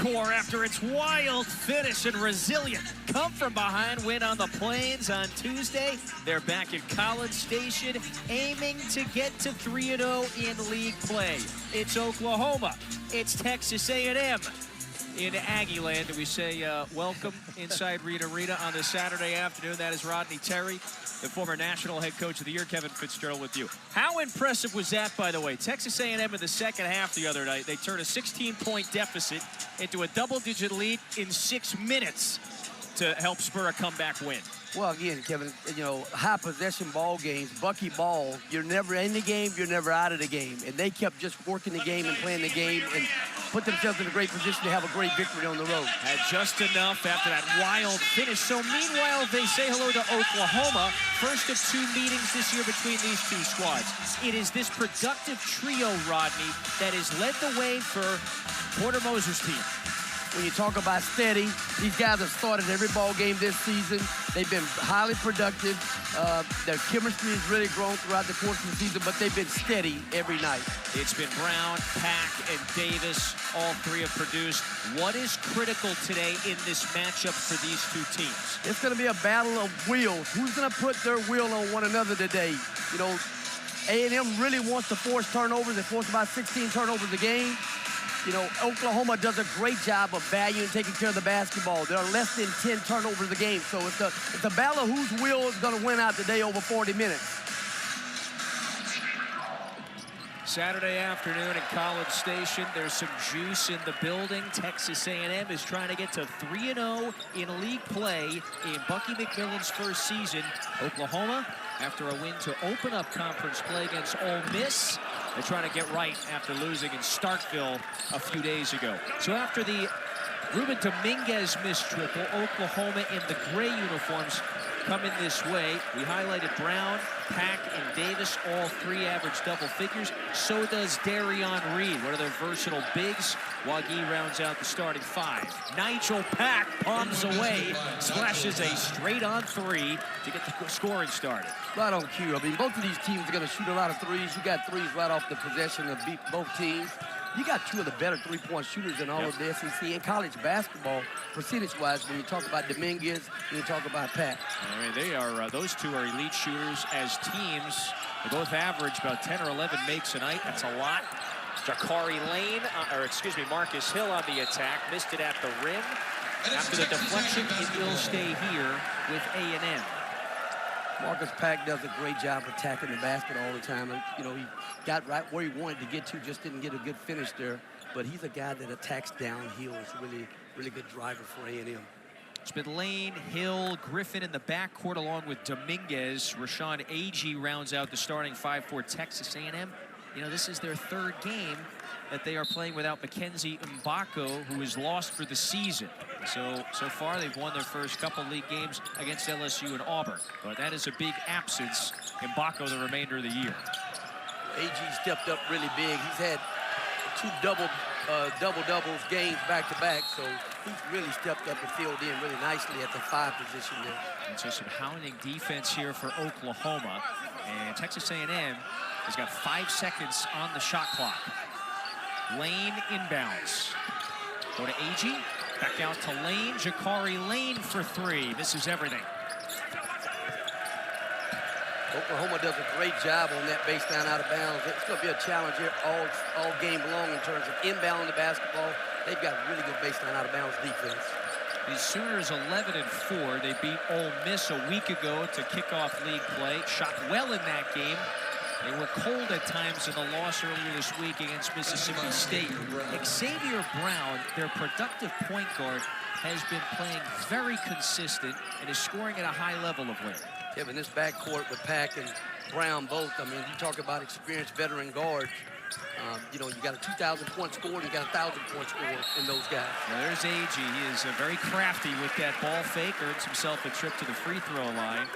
Corps, after its wild finish and resilient come-from-behind win on the Plains on Tuesday, they're back at College Station, aiming to get to 3-0 in league play. It's Oklahoma. It's Texas A&M. In Aggie land, we say welcome inside Reed Arena on this Saturday afternoon. That is Rodney Terry, the former National Head Coach of the Year. Kevin Fitzgerald with you. How impressive was that, by the way? Texas A&M in the second half the other night, they turned a 16-point deficit into a double-digit lead in 6 minutes to help spur a comeback win. Well, again, Kevin, you know, high possession ball games, Bucky ball, you're never in the game, you're never out of the game. And they kept just working the game and playing the game and put themselves in a great position to have a great victory on the road. Had just enough after that wild finish. So meanwhile, they say hello to Oklahoma. First of 2 meetings this year between these two squads. It is this productive trio, Rodney, that has led the way for Porter Moser's team. When you talk about steady, these guys have started every ball game this season. They've been highly productive. Their chemistry has really grown throughout the course of the season, but they've been steady every night. It's been Brown, Pack, and Davis. All three have produced. What is critical today in this matchup for these two teams? It's going to be a battle of wheels. Who's going to put their wheel on one another today? You know, A&M really wants to force turnovers. They force about 16 turnovers a game. You know, Oklahoma does a great job of valuing taking care of the basketball. There are less than 10 turnovers a game. So it's a battle of whose wheel is going to win out today over 40 minutes. Saturday afternoon at College Station, there's some juice in the building. Texas A&M is trying to get to 3-0 in league play in Bucky McMillan's first season. Oklahoma, after a win to open up conference play against Ole Miss, they're trying to get right after losing in Starkville a few days ago. So after the Ruben Dominguez missed triple, Oklahoma in the gray uniforms coming this way. We highlighted Brown, Pack, and Davis. All three average double figures. So does Darion Reed, one of their versatile bigs. Wagee rounds out the starting five. Nigel Pack palms away, splashes a straight-on three to get the scoring started. Right on cue. I mean, both of these teams are going to shoot a lot of threes. You got threes right off the possession of both teams. You got two of the better three-point shooters in all of the SEC and college basketball, percentage-wise, when you talk about Dominguez, when you talk about Pat. I mean, they are, those two are elite shooters as teams. They both average about 10 or 11 makes a night. That's a lot. Jakari Lane, Marcus Hill on the attack. Missed it at the rim. After the deflection, it will stay here with A&M. Marcus Pack does a great job attacking the basket all the time. And, you know, he got right where he wanted to get to, just didn't get a good finish there. But he's a guy that attacks downhill. It's a really good driver for A&M. It's been Lane, Hill, Griffin in the backcourt along with Dominguez. Rashawn Agee rounds out the starting five for Texas A&M. You know, this is their third game that they are playing without Mackenzie Mbako, who is lost for the season. So far, they've won their first couple league games against LSU and Auburn. But that is a big absence. Mbako the remainder of the year. AG stepped up really big. He's had two double-doubles games back-to-back, so he's really stepped up and filled in really nicely at the 5 position there. And so some hounding defense here for Oklahoma. And Texas A&M has got 5 seconds on the shot clock. Lane inbounds. Go to Agee. Back out to Lane. Jakari Lane for 3. Misses everything. Oklahoma does a great job on that baseline out of bounds. It's going to be a challenge here all game long in terms of inbounding the basketball. They've got really good baseline out of bounds defense. The Sooners 11-4. They beat Ole Miss a week ago to kick off league play. Shot well in that game. They were cold at times in the loss earlier this week against Mississippi State. Xavier Brown, their productive point guard, has been playing very consistent and is scoring at a high level of late. Kevin, this backcourt with Pack and Brown both, I mean, you talk about experienced veteran guards. You know, you got a 2,000-point score and you got a 1,000-point score in those guys. Now there's Agee. He is very crafty with that ball fake. Earns himself a trip to the free throw line.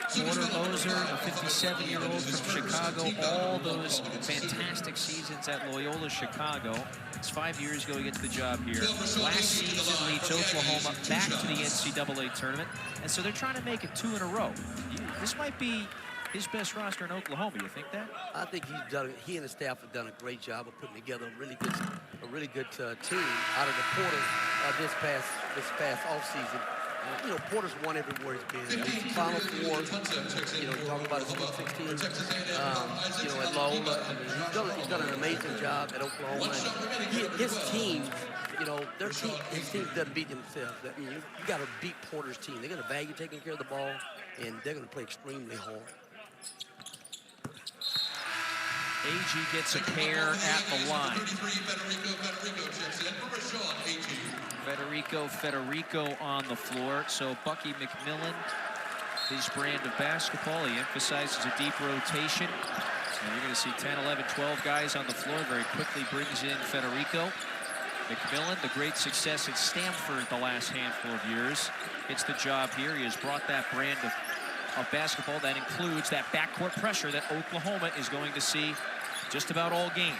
Porter Moser, a 57-year-old from Chicago, all those fantastic seasons at Loyola Chicago. It's 5 years ago he gets the job here. Last season leads Oklahoma back to the NCAA tournament, and so they're trying to make it 2 in a row. This might be his best roster in Oklahoma. You think that? I think he and his staff have done a great job of putting together a really really good team out of the portal this past offseason. You know, Porter's won everywhere he's been. Final Four, you know, talking about his Sweet 16, you know, at Loyola. I mean, he's done an amazing job at Oklahoma. And his team, you know, his team doesn't beat themselves. I mean, you got to beat Porter's team. They're going to value taking care of the ball, and they're going to play extremely hard. Aggie gets a pair at the line. Federico on the floor. So Bucky McMillan, his brand of basketball, he emphasizes a deep rotation. So you're going to see 10, 11, 12 guys on the floor. Very quickly brings in Federico. McMillan, the great success at Stanford the last handful of years. It's the job here. He has brought that brand of basketball that includes that backcourt pressure that Oklahoma is going to see just about all game.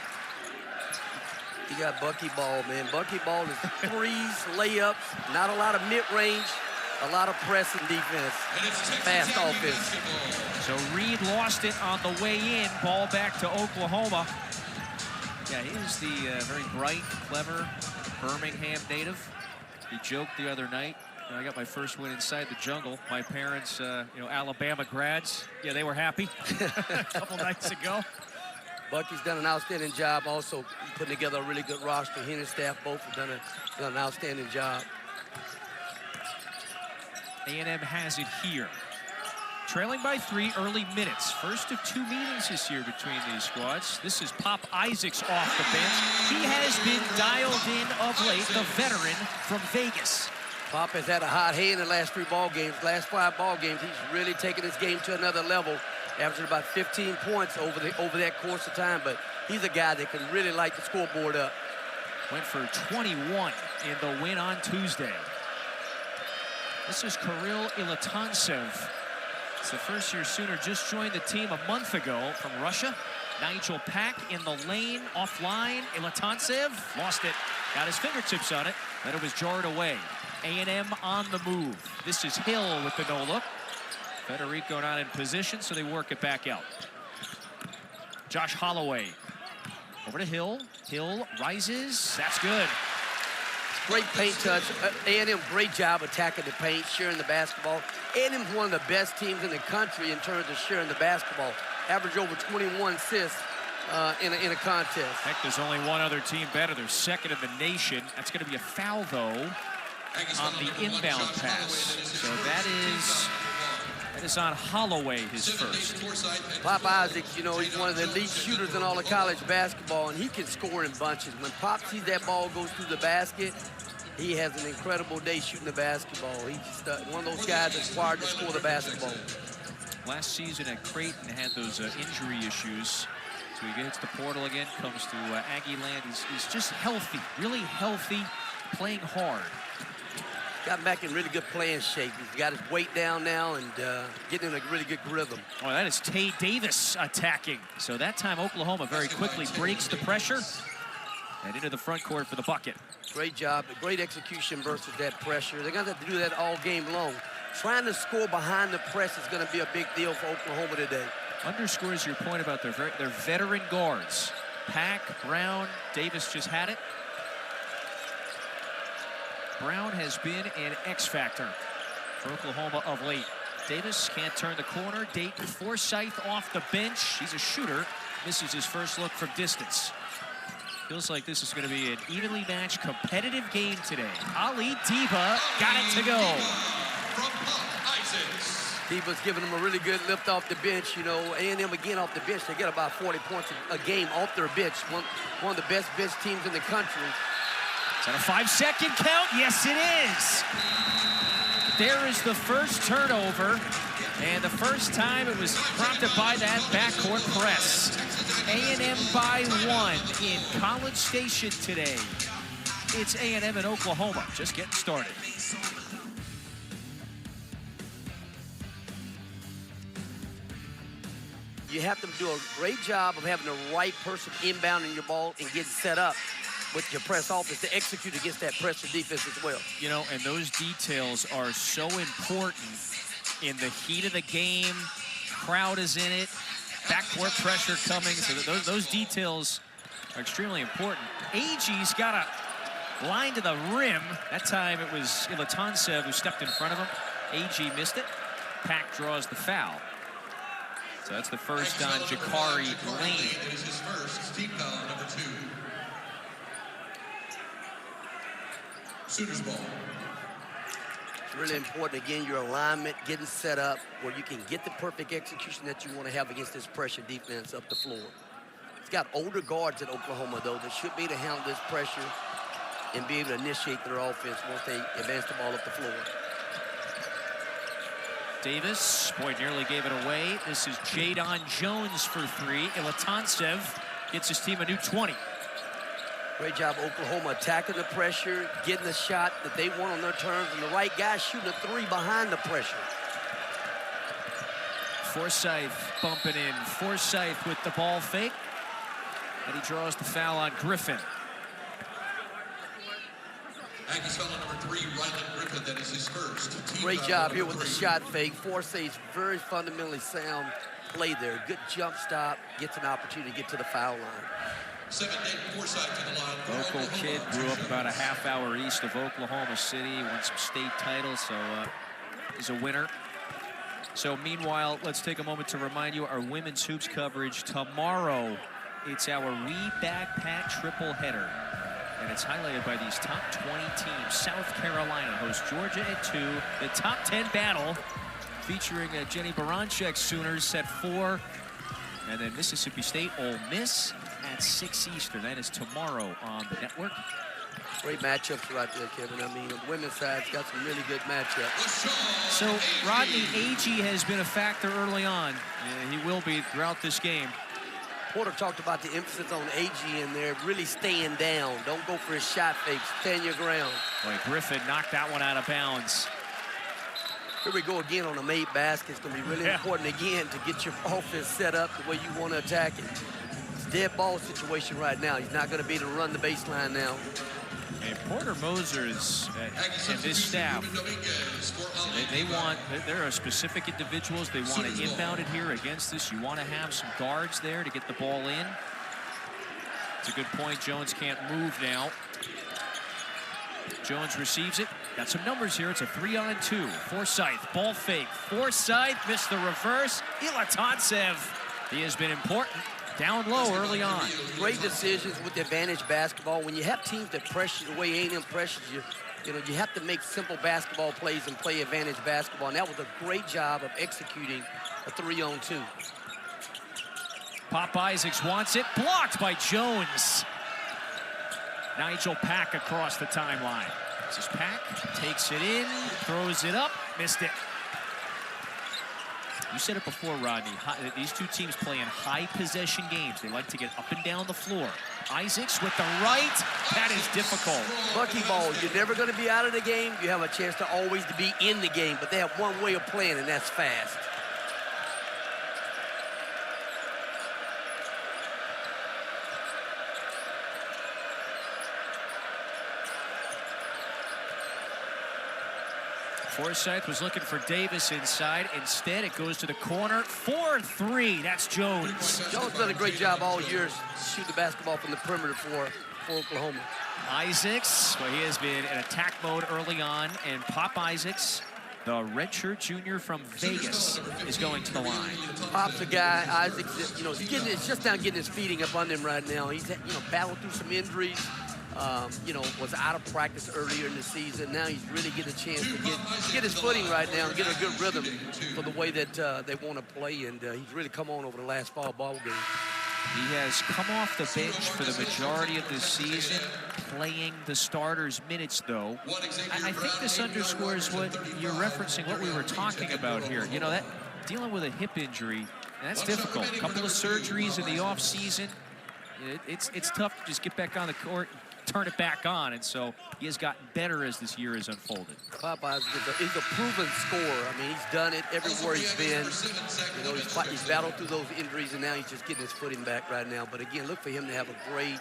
You got Bucky Ball, man. Bucky Ball is threes, layups, not a lot of mid-range, a lot of press and defense, fast offense. So Reed lost it on the way in. Ball back to Oklahoma. Yeah, he is the very bright, clever Birmingham native. He joked the other night, you know, I got my first win inside the jungle. My parents, you know, Alabama grads. Yeah, they were happy a couple nights ago. Bucky's done an outstanding job also putting together a really good roster. He and his staff both have done an outstanding job. A&M has it here. Trailing by 3 early minutes. First of 2 meetings this year between these squads. This is Pop Isaacs off the bench. He has been dialed in of late, the veteran from Vegas. Pop has had a hot hand in the last 3 ball games. Last 5 ball games, he's really taken his game to another level. Averaging about 15 points over that course of time, but he's a guy that can really light the scoreboard up. Went for 21 in the win on Tuesday. This is Kirill Ilatantsev. It's the first-year Sooner, just joined the team a month ago from Russia. Nigel Pack in the lane, offline. Ilatantsev lost it, got his fingertips on it, then it was jarred away. A&M on the move. This is Hill with the no-look. Federico not in position, so they work it back out. Josh Holloway over to Hill. Hill rises. That's good. Great paint touch. A&M, great job attacking the paint, sharing the basketball. A&M's one of the best teams in the country in terms of sharing the basketball. Average over 21 assists in a contest. Heck, there's only one other team better. They're second in the nation. That's going to be a foul, though, on the inbound pass. So that is on Holloway, his first. Pop Isaacs, you know, he's one of the elite shooters in all of college basketball, and he can score in bunches. When Pop sees that ball goes through the basket, he has an incredible day shooting the basketball. He's just one of those guys that's required to score the basketball. Last season at Creighton had those injury issues. So he gets the portal again, comes to Aggie land. He's just healthy, really healthy, playing hard. Got back in really good playing shape. He's got his weight down now and getting in a really good rhythm. Oh, that is Tay Davis attacking. So that time Oklahoma very quickly breaks the pressure and into the front court for the bucket. Great job, great execution versus that pressure. They're gonna have to do that all game long. Trying to score behind the press is gonna be a big deal for Oklahoma today. Underscores your point about their veteran guards. Pack, Brown, Davis just had it. Brown has been an X-factor for Oklahoma of late. Davis can't turn the corner. Dayton Forsythe off the bench. He's a shooter. Misses his first look from distance. Feels like this is going to be an evenly matched, competitive game today. Ali Diva got it to go. Diva's giving them a really good lift off the bench. You know, A&M again off the bench. They get about 40 points a game off their bench. One of the best bench teams in the country. Is that a 5-second count? Yes, it is. There is the first turnover, and the first time it was prompted by that backcourt press. A&M by 1 in College Station today. It's A&M and Oklahoma just getting started. You have to do a great job of having the right person inbounding your ball and getting set up with your press offense to execute against that pressure defense as well. You know, and those details are so important in the heat of the game. Crowd is in it, backcourt pressure coming, so those details Extremely important. Aggies got a line to the rim. That time it was Ilatantsev who stepped in front of him. Aggie missed it. Pack draws the foul. So that's the first on Jakari Lane. It is his first team foul, number 2. Sooners ball. It's really important, again, your alignment, getting set up where you can get the perfect execution that you want to have against this pressure defense up the floor. It's got older guards at Oklahoma, though, that should be able to handle this pressure and be able to initiate their offense once they advance the ball up the floor. Davis, boy, nearly gave it away. This is Jadon Jones for 3. Ilatantsev gets his team a new 20. Great job, Oklahoma, attacking the pressure, getting the shot that they want on their terms, and the right guy shooting a 3 behind the pressure. Forsythe bumping in. Forsythe with the ball fake. And he draws the foul on Griffin. Aggies foul number 3, Ryland Griffin. That is his first. Great job here with the shot fake. Forsythe's very fundamentally sound play there. Good jump stop, gets an opportunity to get to the foul line. 7 Nate Forsythe to the line. Local kid, grew up about a half-hour east of Oklahoma City, won some state titles, so he's a winner. So meanwhile, let's take a moment to remind you our women's hoops coverage tomorrow. It's our We Backpack triple header, and it's highlighted by these top 20 teams. South Carolina hosts Georgia at 2. The top 10 battle featuring Jenny Baranchek's Sooners at 4, and then Mississippi State Ole Miss at 6 Eastern. That is tomorrow on the network. Great matchups right there, Kevin. I mean, the women's side's got some really good matchups. So Rodney Agee has been a factor early on. He will be throughout this game. Porter talked about the emphasis on Agee in there, really staying down. Don't go for his shot fakes. Stand your ground. Boy, Griffin knocked that one out of bounds. Here we go again on a made basket. It's going to be really important again to get your offense set up the way you want to attack it. It's a dead ball situation right now. He's not going to be able to run the baseline now. And Porter Moser's and this staff, there are specific individuals. They want to inbound it here against this. You want to have some guards there to get the ball in. It's a good point. Jones can't move now. Jones receives it. Got some numbers here. It's a 3-on-2. Forsythe, ball fake. Forsythe missed the reverse. Ilatantsev, he has been important. Down low early on. Great decisions with the advantage basketball. When you have teams that pressure the way A&M pressures you, you have to make simple basketball plays and play advantage basketball. And that was a great job of executing a 3-on-2. Pop Isaacs wants it. Blocked by Jones. Nigel Pack across the timeline. This is Pack, takes it in, throws it up, missed it. You said it before, Rodney. These two teams play in high possession games. They like to get up and down the floor. Isaacs with the right. That is difficult. Buckyball, you're never going to be out of the game. You have a chance to always be in the game, but they have one way of playing, and that's fast. Forsythe was looking for Davis inside. Instead, it goes to the corner. 4-3. That's Jones. Jones done a great job all year shooting the basketball from the perimeter for Oklahoma. Isaacs, well, he has been in attack mode early on, and Pop Isaacs, the redshirt junior from Vegas, is going to the line. Pop's a guy. Isaacs, it's just now getting his feeding up on him right now. He's battled through some injuries. Was out of practice earlier in the season. Now he's really getting a chance to get his footing right now and get a good rhythm for the way that they want to play. And he's really come on over the last fall ball game. He has come off the bench for the majority of this season, playing the starters' minutes, though. I think this underscores what you're referencing, what we were talking about here. That dealing with a hip injury, that's difficult. A couple of surgeries in the offseason. It's tough to just get back on the court, turn it back on, and so he has gotten better as this year has unfolded. Popeyes is a proven scorer. I mean, he's done it everywhere he's been. He's battled through those injuries, and now he's just getting his footing back right now. But again, look for him to have a great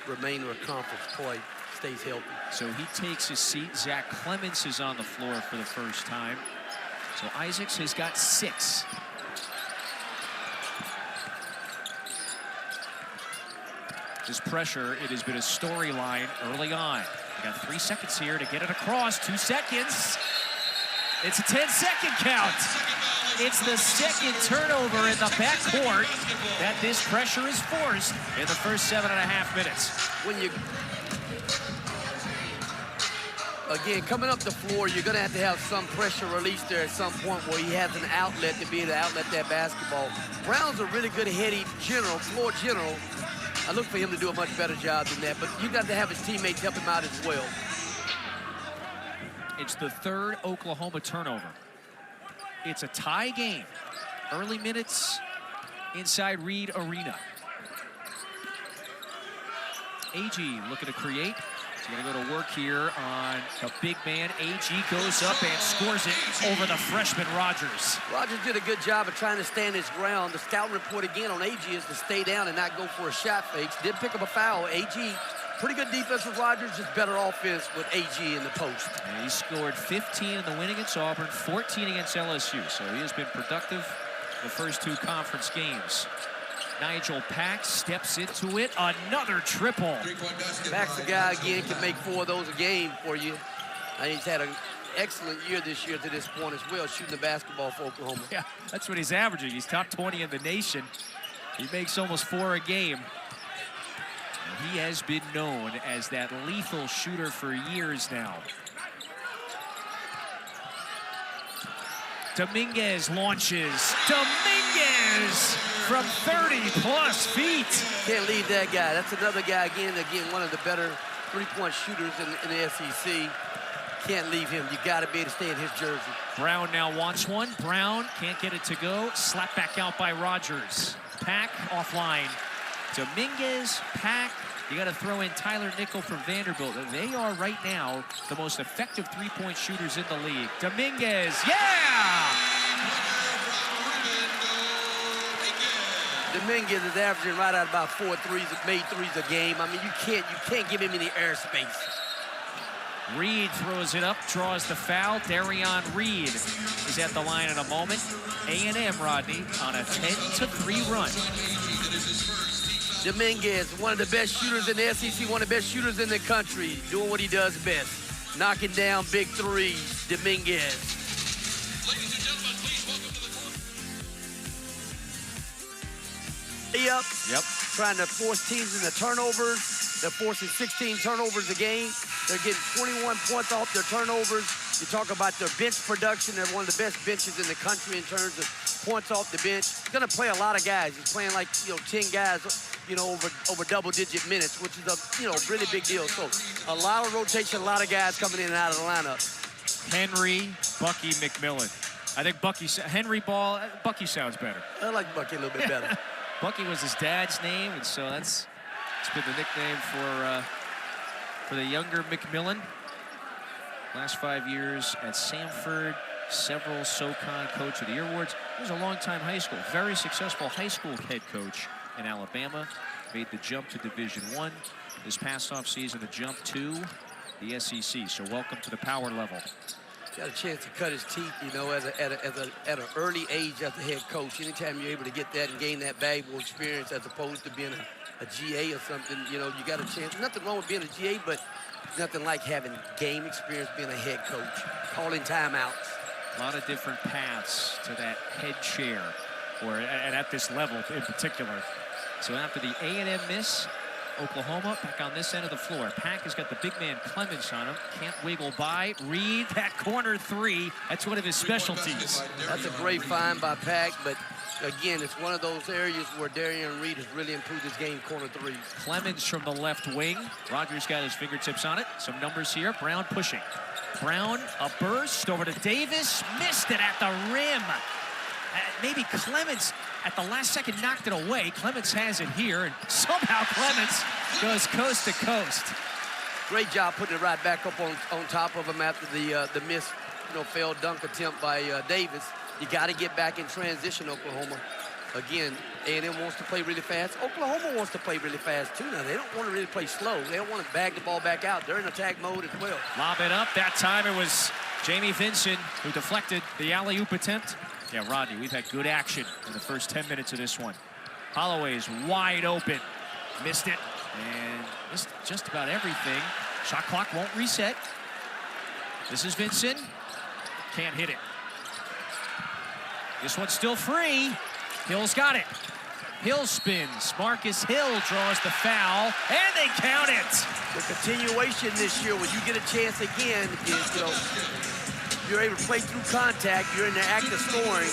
remainder of conference play. Stays healthy. So he takes his seat. Zach Clements is on the floor for the first time. So Isaacs has got 6. This pressure, it has been a storyline early on. We got 3 seconds here to get it across. 2 seconds. It's a 10-second count. It's the second turnover in the backcourt that this pressure is forced in the first 7.5 minutes. When you, again, coming up the floor, you're going to have some pressure release there at some point where he has an outlet to be able to outlet that basketball. Brown's a really good heady general, floor general. I look for him to do a much better job than that, but you got to have his teammates help him out as well. It's the third Oklahoma turnover. It's a tie game. Early minutes inside Reed Arena. Aggie looking to create. He's going to go to work here on a big man. Aggie goes up and scores it over the freshman Rogers. Rogers did a good job of trying to stand his ground. The scouting report again on Aggie is to stay down and not go for a shot fakes. Did pick up a foul. Aggie, pretty good defense with Rogers, just better offense with Aggie in the post. And he scored 15 in the win against Auburn, 14 against LSU. So he has been productive the first 2 conference games. Nigel Pack steps into it. Another triple. Pack's the guy, again, can make 4 of those a game for you. And he's had an excellent year this year to this point as well, shooting the basketball for Oklahoma. Yeah, that's what he's averaging. He's top 20 in the nation. He makes almost 4 a game. And he has been known as that lethal shooter for years now. Dominguez launches. Dominguez from 30+ feet. Can't leave that guy. That's another guy, again, one of the better three-point shooters in the SEC. Can't leave him. You got to be able to stay in his jersey. Brown now wants one. Brown can't get it to go. Slapped back out by Rogers. Pack offline. Dominguez, Pack. You got to throw in Tyler Nickel from Vanderbilt. They are right now the most effective three-point shooters in the league. Dominguez, yeah! Dominguez is averaging right at about 4 made threes a game. I mean, you can't give him any airspace. Reed throws it up, draws the foul. Darion Reed is at the line in a moment. A&M, Rodney, on a 10-3 run. Dominguez, one of the best shooters in the SEC, one of the best shooters in the country, doing what he does best, knocking down big threes. Dominguez. Yep. Trying to force teams into turnovers. They're forcing 16 turnovers a game. They're getting 21 points off their turnovers. You talk about their bench production. They're one of the best benches in the country in terms of points off the bench. He's going to play a lot of guys. He's playing like, 10 guys, over double-digit minutes, which is a, really big deal. So a lot of rotation, a lot of guys coming in and out of the lineup. Henry, Bucky, McMillan. I think Bucky sounds better. I like Bucky a little bit better. Bucky was his dad's name, and so it's been the nickname for the younger McMillan. Last 5 years at Samford, several SoCon Coach of the Year awards. He was a long-time high school, very successful high school head coach in Alabama. Made the jump to Division I. This past offseason, the jump to the SEC. So welcome to the power level. Got a chance to cut his teeth, at an early age as a head coach. Anytime you're able to get that and gain that valuable experience as opposed to being a GA or something, you got a chance. Nothing wrong with being a GA, but nothing like having game experience being a head coach, calling timeouts. A lot of different paths to that head chair, or at this level in particular. So after the A&M miss, Oklahoma back on this end of the floor. Pack has got the big man Clemens on him. Can't wiggle by. Reed, that corner three. That's one of his specialties. That's a great find by Pack, but again, it's one of those areas where Darion Reed has really improved his game, corner threes. Clemens from the left wing. Rogers got his fingertips on it. Some numbers here. Brown pushing. Brown, a burst over to Davis. Missed it at the rim. Maybe Clemens at the last second knocked it away. Clemens has it here, and somehow Clemens goes coast to coast. Great job putting it right back up on top of him after the missed, failed dunk attempt by Davis. You got to get back in transition, Oklahoma. Again, A&M wants to play really fast. Oklahoma wants to play really fast, too. Now, they don't want to really play slow. They don't want to bag the ball back out. They're in attack mode as well. Lob it up. That time it was Jamie Vincent who deflected the alley-oop attempt. Yeah, Rodney, we've had good action in the first 10 minutes of this one. Holloway's wide open. Missed it. And just about everything. Shot clock won't reset. This is Vincent. Can't hit it. This one's still free. Hill's got it. Hill spins. Marcus Hill draws the foul, and they count it. The continuation this year, when you get a chance again, is, you're able to play through contact. You're in the act of scoring.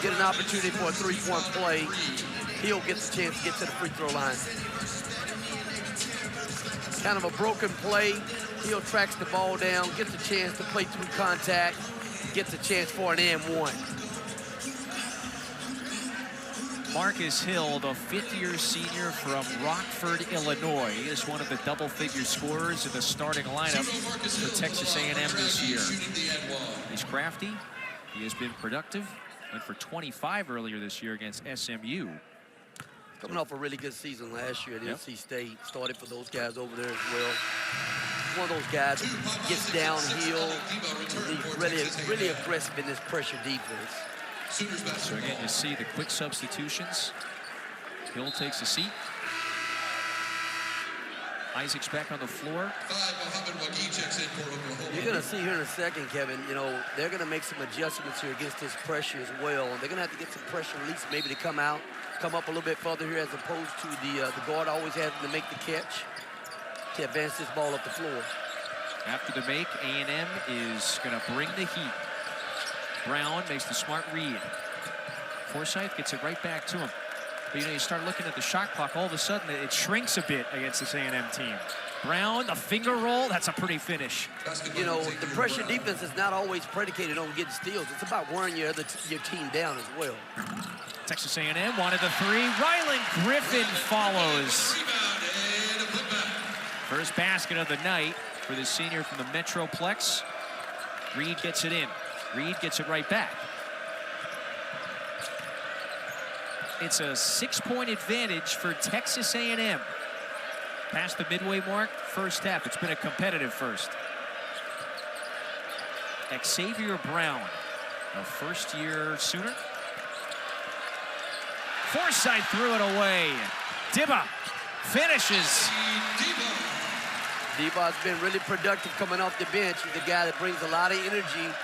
Get an opportunity for a three-point play. Hill gets a chance to get to the free throw line. Kind of a broken play. Hill tracks the ball down, gets a chance to play through contact, gets a chance for an and one. Marcus Hill, the fifth-year senior from Rockford, Illinois, is one of the double-figure scorers in the starting lineup for Texas A&M this year. He's crafty. He has been productive. Went for 25 earlier this year against SMU. Coming off a really good season last year at NC State. Started for those guys over there as well. One of those guys that gets downhill. He's really aggressive in this pressure defense. So again, you see the quick substitutions. Hill takes a seat. Isaac's back on the floor. You're going to see here in a second, Kevin, they're going to make some adjustments here against this pressure as well. They're going to have to get some pressure release maybe to come up a little bit further here, as opposed to the guard always having to make the catch to advance this ball up the floor. After the make, A&M is going to bring the heat. Brown makes the smart read. Forsythe gets it right back to him. But you start looking at the shot clock, all of a sudden it shrinks a bit against this A&M team. Brown, the finger roll, that's a pretty finish. The pressure defense is not always predicated on getting steals. It's about wearing your team down as well. Texas A&M wanted the three. Rylan Griffin follows. First basket of the night for the senior from the Metroplex. Reed gets it in. Reed gets it right back. It's a 6-point advantage for Texas A&M. Past the midway mark, first half. It's been a competitive first. Xavier Brown, a first-year Sooner. Forsythe threw it away. Dibba finishes. Dibba's been really productive coming off the bench. He's a guy that brings a lot of energy,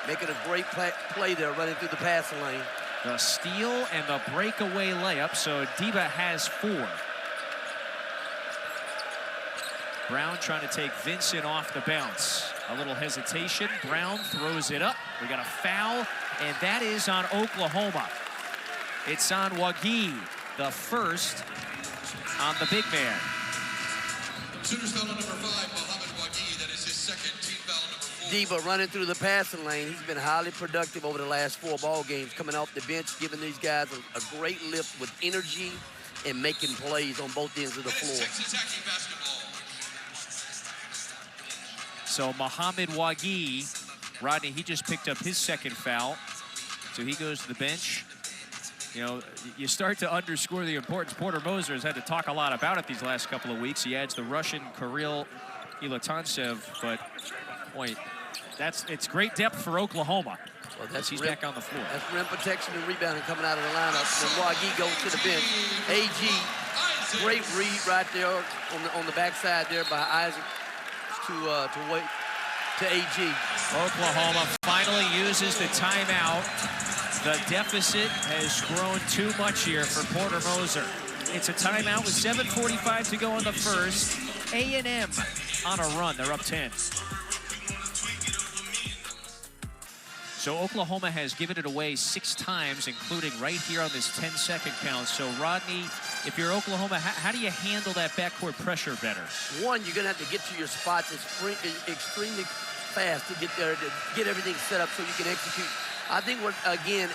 making a great play there, running through the passing lane. The steal and the breakaway layup, so Dibba has 4. Brown trying to take Vincent off the bounce. A little hesitation. Brown throws it up. We got a foul, and that is on Oklahoma. It's on Wagee, the first on the big man. Sooners foul on number 5, Mohamed Wagee. That is his second team foul, number 4. Dibba running through the passing lane. He's been highly productive over the last 4 ball games, coming off the bench, giving these guys a great lift with energy and making plays on both ends of the floor. So Mohamed Wagee, Rodney, he just picked up his second foul. So he goes to the bench. You start to underscore the importance. Porter Moser has had to talk a lot about it these last couple of weeks. He adds the Russian Kirill Ilatantsev, but boy, it's great depth for Oklahoma. Well, he's back on the floor. That's rim protection and rebounding coming out of the lineup. When Wagee goes to the bench, AG, great read right there on the backside there by Isaac to AG. Oklahoma finally uses the timeout. The deficit has grown too much here for Porter Moser. It's a timeout with 7:45 to go in the first. A&M on a run. They're up 10. So Oklahoma has given it away 6 times, including right here on this 10-second count. So Rodney, if you're Oklahoma, how do you handle that backcourt pressure better? One, you're going to have to get to your spots extremely fast to get there, to get everything set up so you can execute. I think what, again,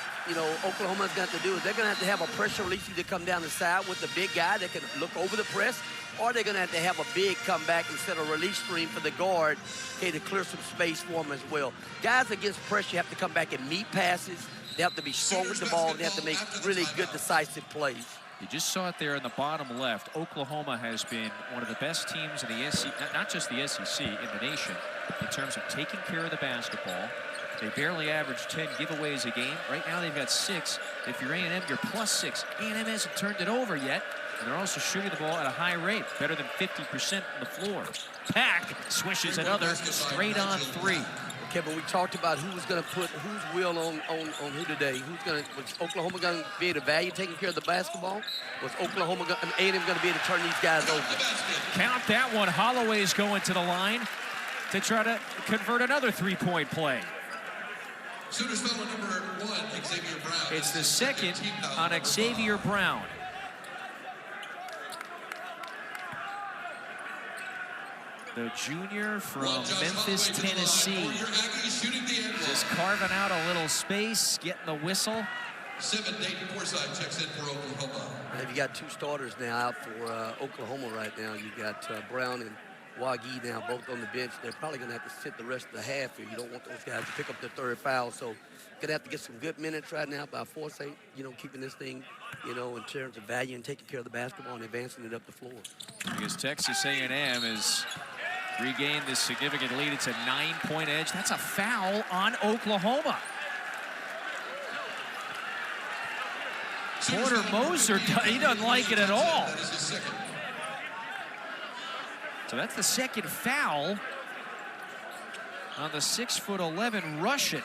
Oklahoma's got to do is they're going to have a pressure release to come down the side with the big guy that can look over the press, or they're going to have a big comeback instead of a release stream for the guard, to clear some space for them as well. Guys against pressure have to come back and meet passes. They have to be strong with the ball. They have to make really good, decisive plays. You just saw it there in the bottom left. Oklahoma has been one of the best teams in the SEC, not just the SEC, in the nation, in terms of taking care of the basketball. They barely average 10 giveaways a game. Right now they've got 6. If you're A&M, you're +6. A&M hasn't turned it over yet. And they're also shooting the ball at a high rate, better than 50% on the floor. Pack swishes another straight on three. Okay, but we talked about who was going to put whose will on who today. Was Oklahoma going to be able to value taking care of the basketball? Was Oklahoma A&M going to be able to turn these guys over? Count that one. Holloway's going to the line to try to convert another three-point play. Sooners foul number 1, Xavier Brown. It's the second on Xavier Brown. The junior from Memphis, Tennessee. Just carving out a little space, getting the whistle. 7, Dayton Forsythe checks in for Oklahoma. And you got two starters now out for Oklahoma right now. You got Brown and Aggies now both on the bench. They're probably going to have to sit the rest of the half here. You don't want those guys to pick up their third foul. So going to have to get some good minutes right now by Forsythe, keeping this thing, in terms of value and taking care of the basketball and advancing it up the floor. Because Texas A&M has regained this significant lead. It's a 9-point edge. That's a foul on Oklahoma. Porter Moser, he doesn't like it at all. So that's the second foul on the 6'11" Russian,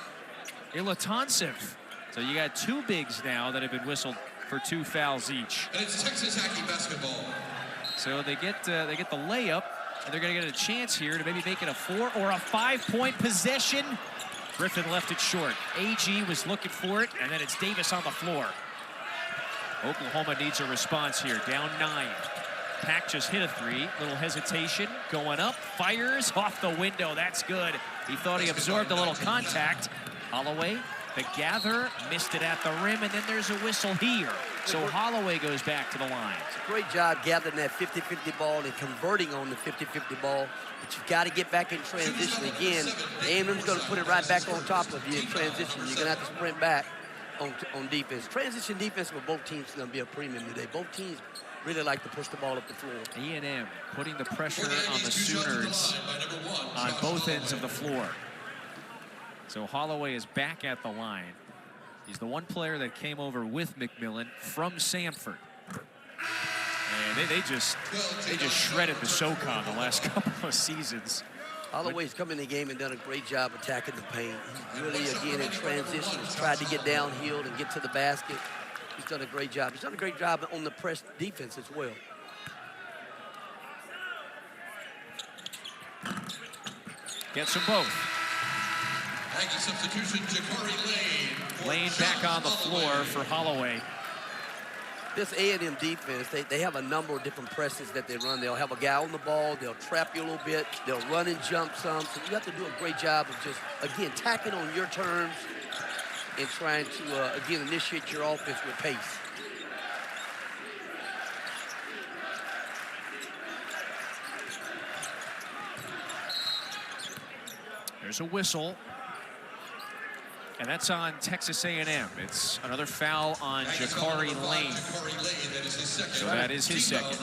Ilatonsev. So you got two bigs now that have been whistled for 2 fouls each. And it's Texas Aggie basketball. So they get the layup, and they're going to get a chance here to maybe make it a 4 or a 5-point possession. Griffin left it short. AG was looking for it, and then it's Davis on the floor. Oklahoma needs a response here, down 9. Pack just hit a 3, little hesitation, going up, fires off the window, that's good. He thought he absorbed a little contact. Holloway, the gather, missed it at the rim, and then there's a whistle here. So Holloway goes back to the line. It's a great job gathering that 50-50 ball and converting on the 50-50 ball, but you've got to get back in transition again. A&M's going to put it right back on top of you in transition. You're going to have to sprint back on defense. Transition defense for both teams is going to be a premium today. Both teams really like to push the ball up the floor. A&M putting the pressure on the Sooners on both ends of the floor. So Holloway is back at the line. He's the one player that came over with McMillan from Samford. And they just shredded the SoCon the last couple of seasons. Holloway's come in the game and done a great job attacking the paint. He's really, again, in transition. He's tried to get downhill and get to the basket. He's done a great job. He's done a great job on the press defense as well. Gets them both. Aggie substitution, Jakari Lane. Lane back on the floor for Holloway. This A&M defense, they have a number of different presses that they run. They'll have a guy on the ball. They'll trap you a little bit. They'll run and jump some. So you have to do a great job of just, again, tacking on your terms and trying to, again, initiate your offense with pace. There's a whistle. And that's on Texas A&M. It's another foul on Jakari Lane. So that is his second.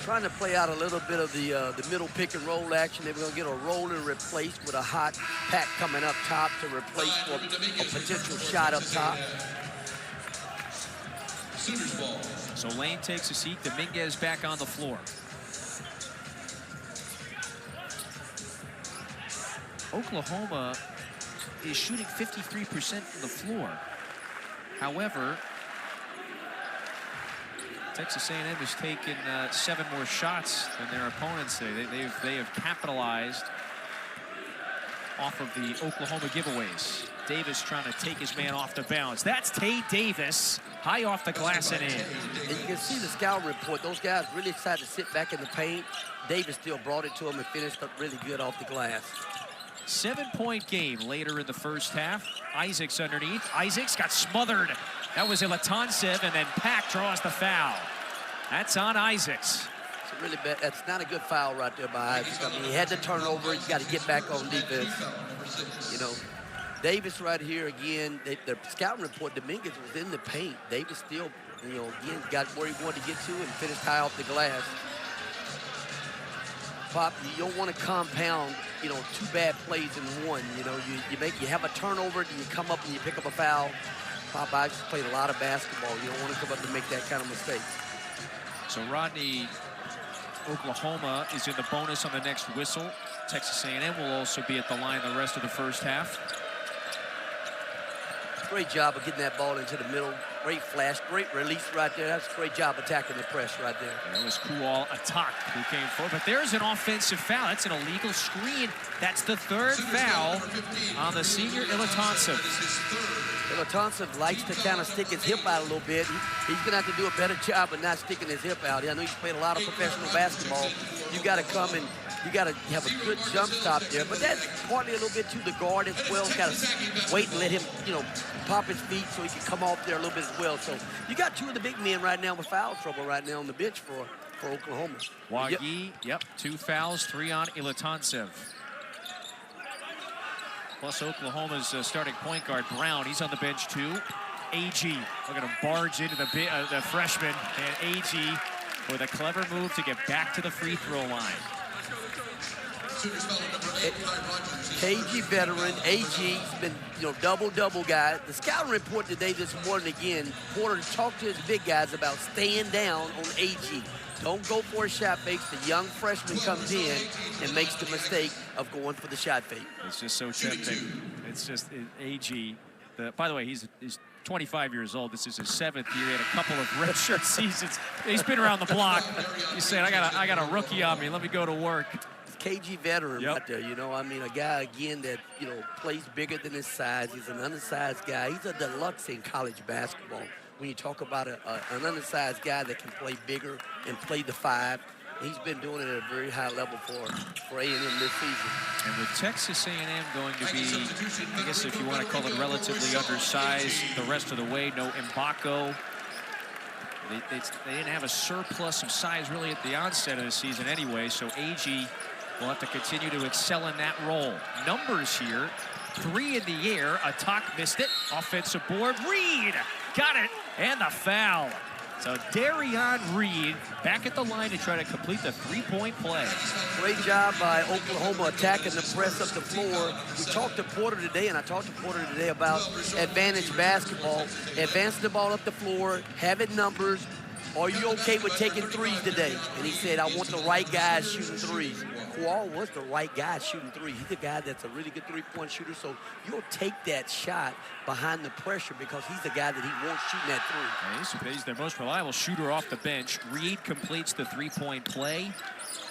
Trying to play out a little bit of the middle pick and roll action. They're going to get a roll and replace with a hot Pack coming up top to replace for a potential shot up top. So Lane takes a seat. Dominguez back on the floor. Oklahoma is shooting 53% from the floor. However, Texas A&M has taken 7 more shots than their opponents today. They have capitalized off of the Oklahoma giveaways. Davis trying to take his man off the bounce. That's Tate Davis, high off the glass and in. And you can see the scout report. Those guys really decided to sit back in the paint. Davis still brought it to him and finished up really good off the glass. 7-point game later in the first half. Isaacs underneath. Isaacs got smothered. That was Ilatonsev, and then Pack draws the foul. That's on Isaacs. It's a really bad. That's not a good foul right there by Isaacs. I mean, he had the turnover. You got to get back on defense. Davis right here again. The scouting report, Dominguez was in the paint. Davis still, again, got where he wanted to get to and finished high off the glass. Pop, you don't want to compound, 2 bad plays in one. You have a turnover, and you come up and you pick up a foul. Pop, I just played a lot of basketball. You don't want to come up and make that kind of mistake. So Rodney, Oklahoma is in the bonus on the next whistle. Texas A&M will also be at the line the rest of the first half. Great job of getting that ball into the middle. Great flash, great release right there. That's a great job attacking the press right there. That was Kual Atak who came forward. But there's an offensive foul. That's an illegal screen. That's the third foul on the senior Ilatonsev. Ilatonsev likes to kind of stick his hip out a little bit. He's going to have to do a better job of not sticking his hip out. I know he's played a lot of professional basketball. You got to come and you got to have a good jump stop there. But that's partly a little bit to the guard as well. Got to wait and let him, you know, pop his feet so he can come off there a little bit as well. So you got two of the big men right now with foul trouble right now on the bench for Oklahoma. Wagi, yep, 2 fouls, 3 on Ilatonsev. Plus Oklahoma's starting point guard, Brown, he's on the bench too. Aggie, look at him barge into the freshman. And Aggie with a clever move to get back to the free throw line. KG veteran, AG's been, you know, double-double guy. The scouting report today this morning again, Porter talked to his big guys about staying down on AG. Don't go for a shot fake. The young freshman comes in and makes the mistake of going for the shot fake. It's just so tempting. It's just AG. By the way, he's 25 years old. This is his 7th year. He had a couple of redshirt seasons. He's been around the block. He's saying, I got a rookie on me. Let me go to work. KG veteran right there, you know. I mean, a guy, again, that, you know, plays bigger than his size. He's an undersized guy. He's a deluxe in college basketball. When you talk about an undersized guy that can play bigger and play the 5, he's been doing it at a very high level for A&M this season. And with Texas A&M going to be, I guess if you want to call it relatively undersized the rest of the way, no Mbako. They didn't have a surplus of size really at the onset of the season anyway, so AG will have to continue to excel in that role. Numbers here, 3 in the air. Atak missed it. Offensive board. Reed got it. And the foul. So Darion Reed back at the line to try to complete the 3-point play. Great job by Oklahoma attacking the press up the floor. We talked to Porter today, and I talked to Porter today about advantage basketball. Advance the ball up the floor, have it numbers. Are you okay with taking threes today? And he said, I want the right guys shooting threes. Kual was the right guy shooting threes. He's a guy that's a really good three-point shooter, so you'll take that shot behind the pressure because he's the guy that he wants shooting that three. He's their most reliable shooter off the bench. Reed completes the 3-point play,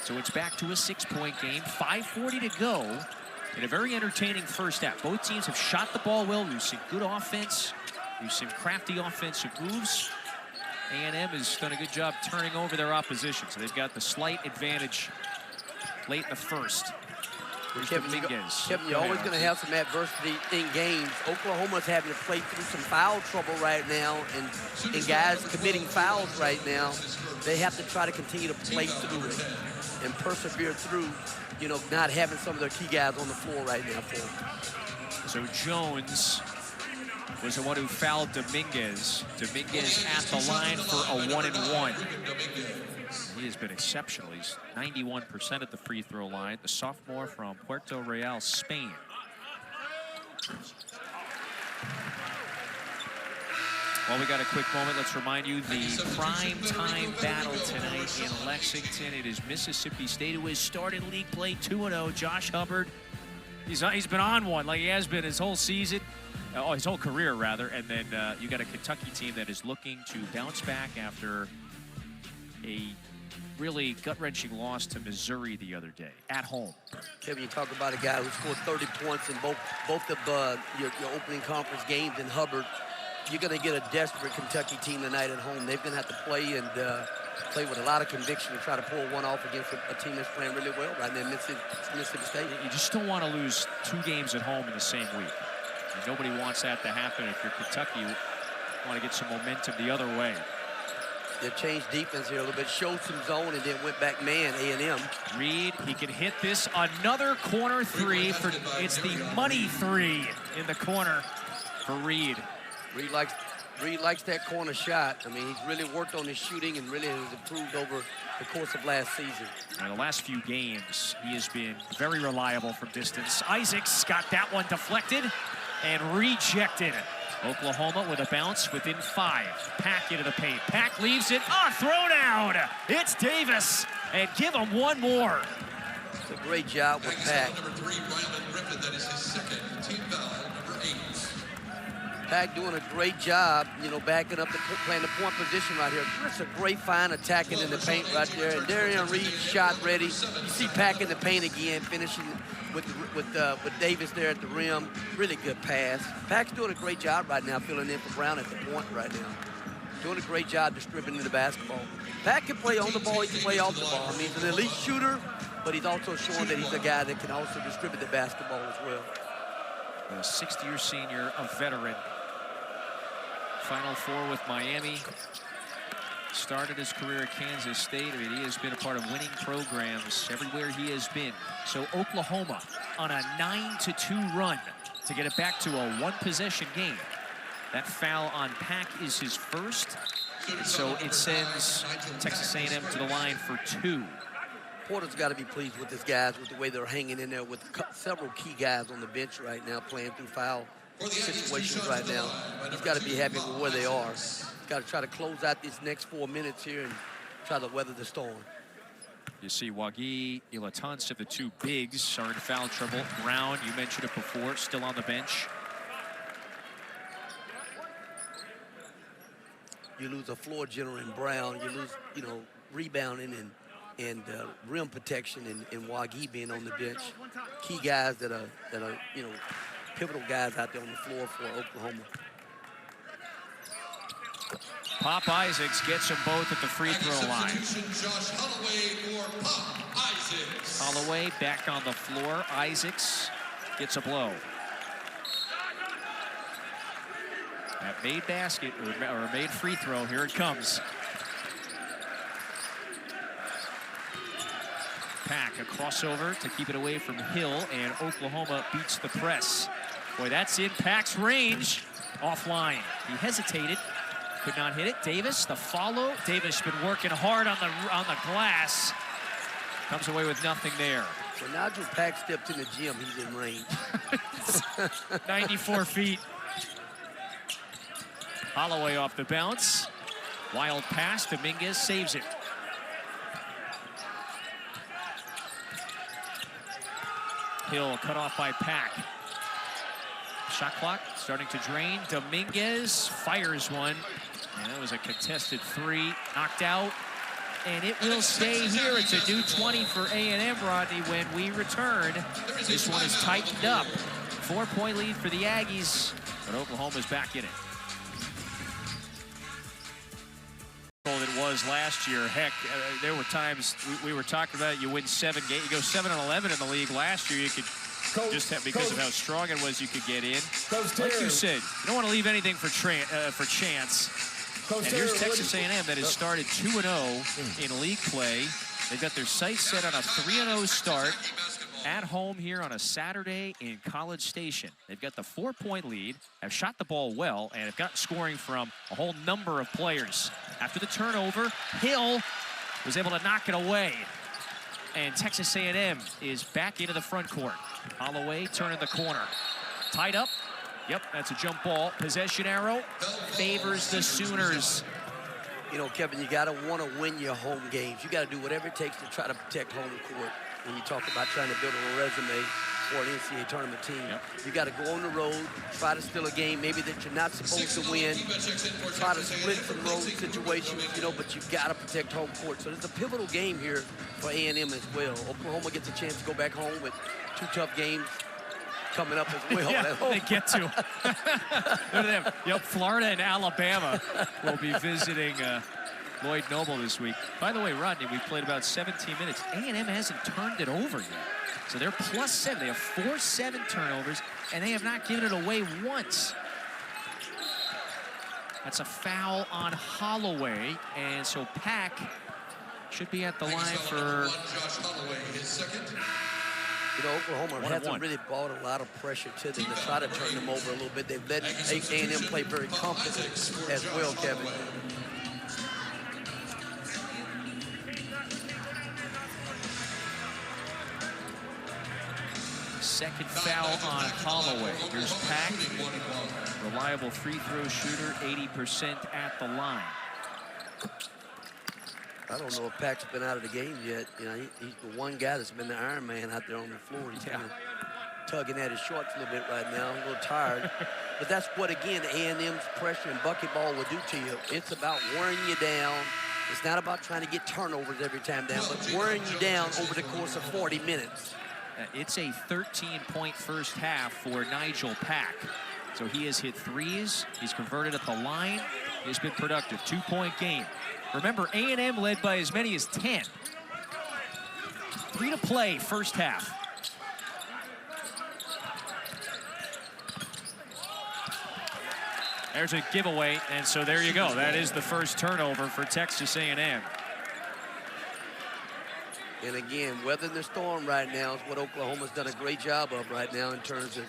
so it's back to a 6-point game. 5:40 to go in a very entertaining first half. Both teams have shot the ball well. We've seen good offense. We've seen crafty offensive moves. A&M has done a good job turning over their opposition, so they've got the slight advantage late in the first. Kevin, you're always going to have some adversity in games. Oklahoma's having to play through some foul trouble right now, and guys committing fouls right now. They have to try to continue to play through it and persevere through, you know, not having some of their key guys on the floor right now for them. So Jones was the one who fouled Dominguez. Dominguez at the line for a 1-and-1. He has been exceptional. He's 91% at the free throw line. The sophomore from Puerto Real, Spain. Well, we got a quick moment. Let's remind you the prime time battle tonight in Lexington. It is Mississippi State, who has started league play 2-0. Josh Hubbard, he's been on one like he has been his whole season. His whole career, rather. And then you got a Kentucky team that is looking to bounce back after a really gut-wrenching loss to Missouri the other day at home. Kevin, you talk about a guy who scored 30 points in both of your opening conference games in Hubbard. You're going to get a desperate Kentucky team tonight at home. They're going to have to play and play with a lot of conviction to try to pull one off against a team that's playing really well right now, Mississippi State. You just don't want to lose 2 games at home in the same week. And nobody wants that to happen. If you're Kentucky, you want to get some momentum the other way. They've changed defense here a little bit, showed some zone, and then went back man, A&M. Reed, he can hit this. Another corner 3 for, it's the money 3 in the corner for Reed. Reed likes that corner shot. I mean, he's really worked on his shooting and really has improved over the course of last season. In the last few games, he has been very reliable from distance. Isaacs got that one deflected and rejected. Oklahoma with a bounce within 5. Pack into the paint. Pack leaves it. Throw down. It's Davis. And give him one more. It's a great job with Pack. Number 3, Ryland Griffin. That is his second team foul, number 8. Pack doing a great job, backing up, playing the point position right here. It's a great find attacking in the paint right there. And Darian Reed shot ready. You see Pack in the paint again, finishing with Davis there at the rim. Really good pass. Pack's doing a great job right now, filling in for Brown at the point right now. Doing a great job distributing the basketball. Pack can play on the ball, he can play off the ball. I mean, he's an elite shooter, but he's also showing that he's a guy that can also distribute the basketball as well. A 6th-year senior, a veteran. Final Four with Miami. Started his career at Kansas State. I mean, he has been a part of winning programs everywhere he has been. So Oklahoma on a 9-2 run to get it back to a 1-possession game. That foul on Pack is his first. So it sends Texas A&M to the line for 2. Porter's got to be pleased with his guys, with the way they're hanging in there with several key guys on the bench right now, playing through foul situations right now. He's got to be happy with where they are. He's got to try to close out these next 4 minutes here and try to weather the storm. You see Aggies, Ilatansev, the 2 bigs, are in foul trouble. Brown, you mentioned it before, still on the bench. You lose a floor general in Brown. You lose, rebounding and rim protection and Aggies being on the bench. Key guys that are pivotal guys out there on the floor for Oklahoma. Pop Isaacs gets them both at the free throw line. Josh Holloway for Pop Isaacs. Holloway back on the floor. Isaacs gets a blow. That made basket, or made free throw, here it comes. Pack, a crossover to keep it away from Hill, and Oklahoma beats the press. Boy, that's in Pack's range. Offline. He hesitated, could not hit it. Davis, the follow. Davis been working hard on the glass. Comes away with nothing there. When Nigel Pack stepped in the gym, he's in range. 94 feet. Holloway off the bounce. Wild pass. Dominguez saves it. Hill cut off by Pack. Shot clock starting to drain. Dominguez fires one. And that was a contested 3. Knocked out. And it will stay here. It's a new 20 for A&M, Rodney, when we return. This one is tightened up. 4-point lead for the Aggies, but Oklahoma's back in it. It was last year. Heck, there were times we were talking about it, you win 7 games. You go 7-11 in the league. Last year, you could just have, because of how strong it was, you could get in. Like you said, you don't want to leave anything for chance. And here's Texas A&M that has started 2-0 in league play. They've got their sights set on a 3-0 start at home here on a Saturday in College Station. They've got the 4-point lead, have shot the ball well, and have got scoring from a whole number of players. After the turnover, Hill was able to knock it away. And Texas A&M is back into the front court. Holloway turning the corner. Tied up. Yep, that's a jump ball. Possession arrow favors the Sooners. Kevin, you got to want to win your home games. You got to do whatever it takes to try to protect home court. When you talk about trying to build a resume for an NCAA tournament team, you got to go on the road, try to steal a game maybe that you're not supposed to win, try to split some road situations, but you got to protect home court. So it's a pivotal game here for A&M as well. Oklahoma gets a chance to go back home with 2 tough games coming up as well. Yeah, they get to. Look at them. Yep, Florida and Alabama will be visiting Lloyd Noble this week. By the way, Rodney, we played about 17 minutes. A&M hasn't turned it over yet. So they're +7. They have 4-7 turnovers, and they have not given it away once. That's a foul on Holloway, and so Pack should be at the line for... Oklahoma hasn't really brought a lot of pressure to them to try to turn them over a little bit. They've let A&M play very comfortable as well, Kevin. second foul on Holloway. Here's Pack, reliable free throw shooter, 80% at the line. I don't know if Pack's been out of the game yet. You know, he's the one guy that's been the Iron Man out there on the floor. He's kind of tugging at his shorts a little bit right now, a little tired. But that's what, again, A&M's pressure and bucket ball will do to you. It's about wearing you down. It's not about trying to get turnovers every time down, but wearing you down over the course of 40 minutes. It's a 13-point first half for Nigel Pack. So he has hit threes. He's converted at the line. He's been productive. 2-point game. Remember, A&M led by as many as 10. 3 to play, first half. There's a giveaway, and so there you go. That is the first turnover for Texas A&M. And again, weathering the storm right now is what Oklahoma's done a great job of right now in terms of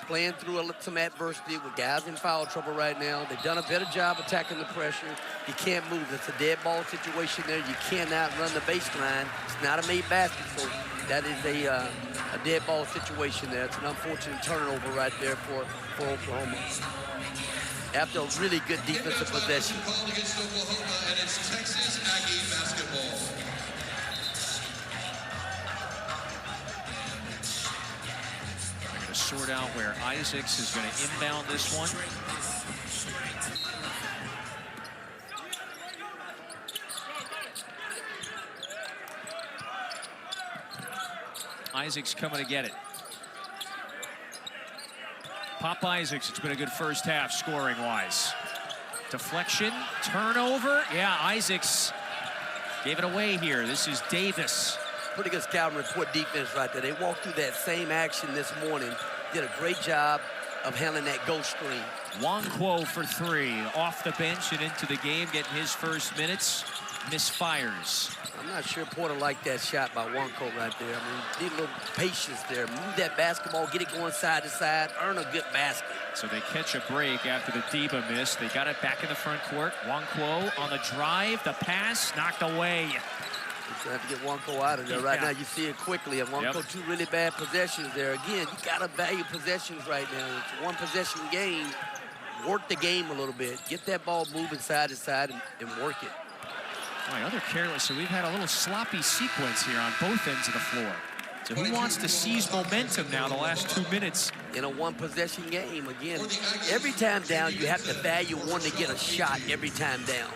playing through some adversity with guys in foul trouble right now. They've done a better job attacking the pressure. You can't move. It's a dead ball situation there. You cannot run the baseline. It's not a made basket, so that is a dead ball situation there. It's an unfortunate turnover right there for Oklahoma. After a really good defensive possession. Called against Oklahoma, and it's Texas Aggie basketball. Sort out where Isaacs is going to inbound this one. Isaacs coming to get it. Pop Isaacs, it's been a good first half scoring-wise. Deflection, turnover. Yeah, Isaacs gave it away here. This is Davis. Pretty good scouting report defense right there. They walked through that same action this morning. Did a great job of handling that ghost screen. Wonquo for 3, off the bench and into the game, getting his first minutes. Misfires. I'm not sure Porter liked that shot by Wonquo right there. I mean, need a little patience there. Move that basketball, get it going side to side, earn a good basket. So they catch a break after the Deba miss. They got it back in the front court. Wonquo on the drive, the pass, knocked away. You have to get Wonquo out of there right now. You see it quickly. And Wonquo, 2 really bad possessions there. Again, you got to value possessions right now. It's a one-possession game. Work the game a little bit. Get that ball moving side to side and work it. Boy, other careless. So we've had a little sloppy sequence here on both ends of the floor. So who wants to seize momentum now the last 2 minutes? In a one-possession game, again, every time down, you have to value one to get a shot every time down.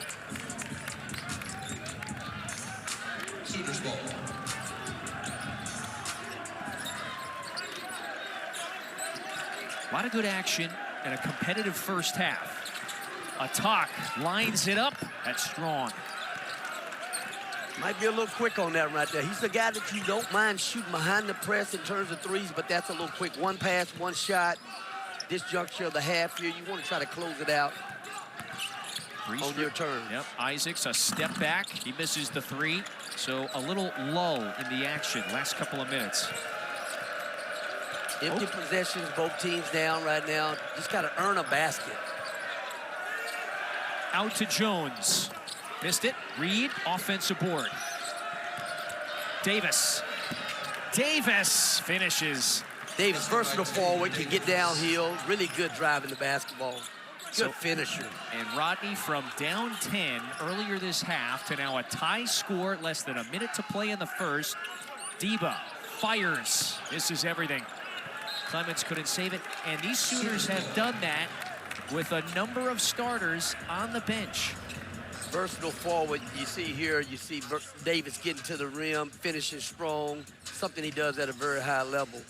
Sooners ball. A lot of good action and a competitive first half. Atak lines it up. That's strong. Might be a little quick on that right there. He's the guy that you don't mind shooting behind the press in terms of threes, but that's a little quick. One pass, one shot. This juncture of the half here, you want to try to close it out on your turn. Yep, Isaacs, a step back. He misses the 3. So a little lull in the action last couple of minutes. Empty possessions, both teams down right now. Just got to earn a basket. Out to Jones. Missed it. Reed, offensive board. Davis. Davis finishes. Davis, versatile forward, can get downhill. Really good driving the basketball. Good finisher. And Rodney from down 10 earlier this half to now a tie score, less than a minute to play in the first. Deba fires. This is everything. Clemens couldn't save it. And these Sooners have done that with a number of starters on the bench. Versatile forward, you see here, you see Davis getting to the rim, finishing strong, something he does at a very high level.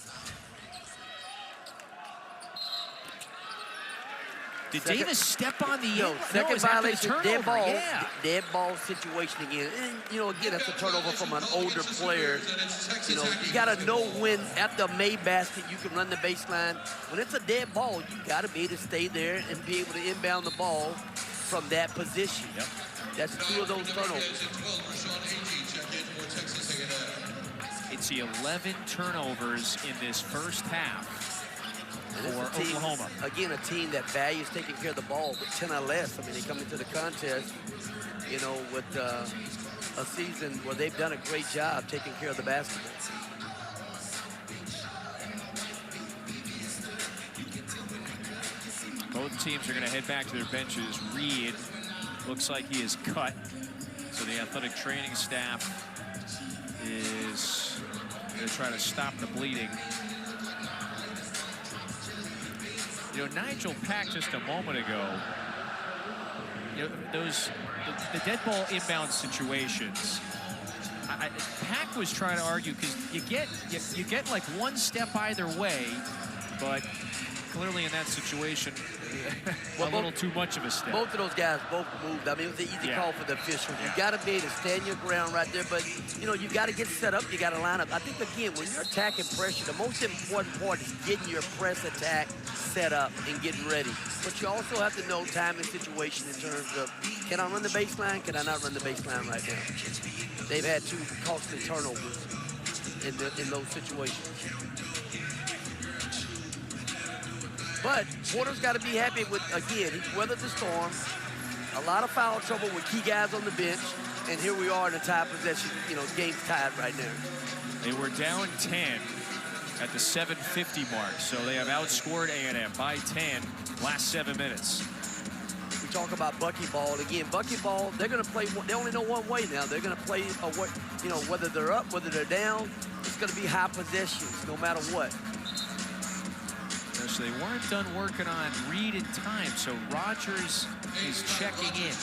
Did Davis step on the second violation, dead ball, yeah. Dead ball situation again. And, you know, again, that's a turnover from an older player. You know, you got to know when, after a made basket, you can run the baseline. When it's a dead ball, you got to be able to stay there and be able to inbound the ball from that position. Yep. That's 2 of those turnovers. It's 11 turnovers in this first half for Oklahoma. Again, a team that values taking care of the ball with 10 or less. I mean, they come into the contest, you know, with a season where they've done a great job taking care of the basketball. Both teams are going to head back to their benches. Reed looks like he is cut. So the athletic training staff is going to try to stop the bleeding. You know, Nigel Pack just a moment ago, you know, the dead ball inbound situations, Pack was trying to argue because you get like one step either way, but clearly in that situation, well, a little too much of a step. Both of those guys both moved. I mean, it was an easy call for the official. You got to be able to stand your ground right there, but, you know, you got to get set up. You got to line up. I think, again, when you're attacking pressure, the most important part is getting your press attack set up and getting ready. But you also have to know time and situation in terms of, can I run the baseline? Can I not run the baseline right now? They've had 2 costly turnovers in those situations. But Porter's got to be happy with, again, he's weathered the storm. A lot of foul trouble with key guys on the bench. And here we are in a tie possession, you know, game's tied right now. They were down 10 at the 7:50 mark. So they have outscored A&M by 10 last 7 minutes. We talk about buckyball. Again, buckyball, they're going to play, they only know one way now. They're going to play, you know, whether they're up, whether they're down, it's going to be high possessions no matter what. So they weren't done working on Reed in time, so Rogers is checking in.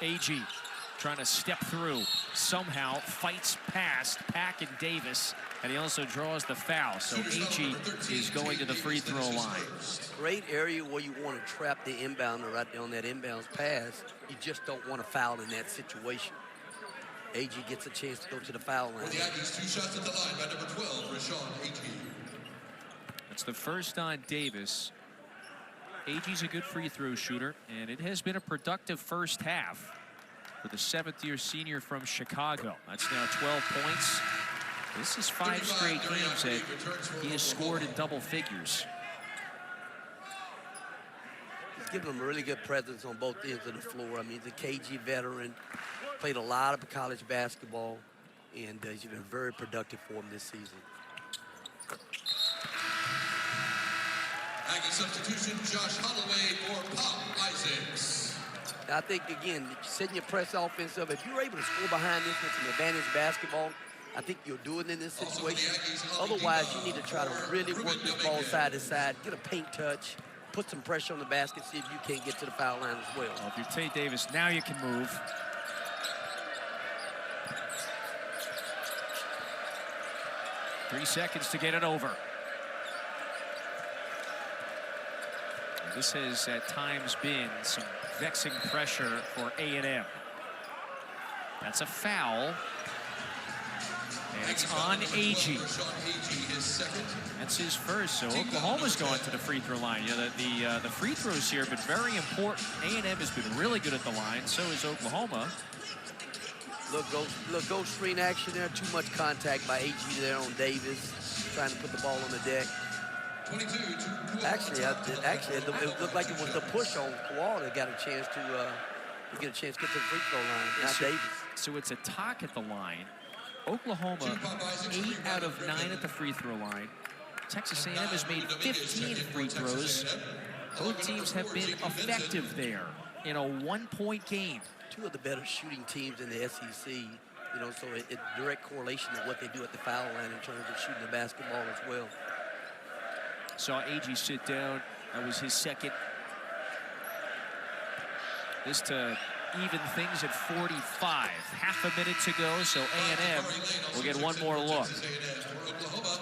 Aggie trying to step through, somehow fights past Pack and Davis, and he also draws the foul. So Aggie is going to the free throw line. Great area where you want to trap the inbounder right there on that inbounds pass. You just don't want to foul in that situation. Aggie gets a chance to go to the foul line. The Aggies 2 shots at the line by number 12, Rashawn Agee. That's the first on Davis. Aggie's a good free throw shooter, and it has been a productive first half for the 7th-year senior from Chicago. That's now 12 points. This is 5 straight games that he has scored in double figures. He's given them a really good presence on both ends of the floor. I mean, he's a KG veteran, played a lot of college basketball, and he's been very productive for him this season. Aggie substitution, Josh Holloway for Pop Isaacs. I think, again, setting your press offense up, if you're able to score behind this with some advantage basketball, I think you'll do it in this situation. Otherwise, you need to try to really work this ball side to side, get a paint touch, put some pressure on the basket, see if you can't get to the foul line as well. Well, if you're Tate Davis, now you can move. Three seconds to get it over. This has at times been some vexing pressure for A&M. That's a foul. And it's on Agee. That's his first, so Oklahoma's going to the free throw line. You know, the free throws here have been very important. A&M has been really good at the line, so is Oklahoma. Look, go screen action there. Too much contact by Agee there on Davis, trying to put the ball on the deck. Actually, it looked like it was the push on Wall that got a chance to get to the free throw line, not Davis. So it's a talk at the line. Oklahoma, 8 out of 9 at the free throw line. Texas A&M has made 15 free throws. Both teams have been effective there in a 1-point game. 2 of the better shooting teams in the SEC, you know, so it's direct correlation to what they do at the foul line in terms of shooting the basketball as well. Saw Agee sit down. That was his second. This to even things at 45. Half a minute to go, so A&M will get one more look. Oklahoma,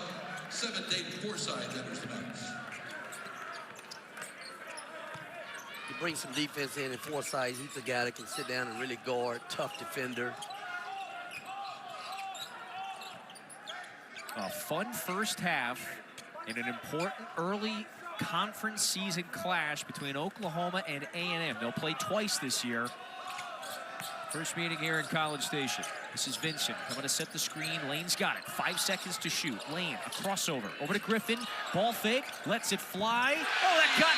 7 Dayton Forsythe enters the match. You bring some defense in, and Forsythe, he's the guy that can sit down and really guard, tough defender. A fun first half in an important early conference season clash between Oklahoma and A&M. They'll play twice this year. First meeting here in College Station. This is Vincent coming to set the screen. Lane's got it. 5 seconds to shoot. Lane, a crossover. Over to Griffin. Ball fake. Lets it fly. Oh, that got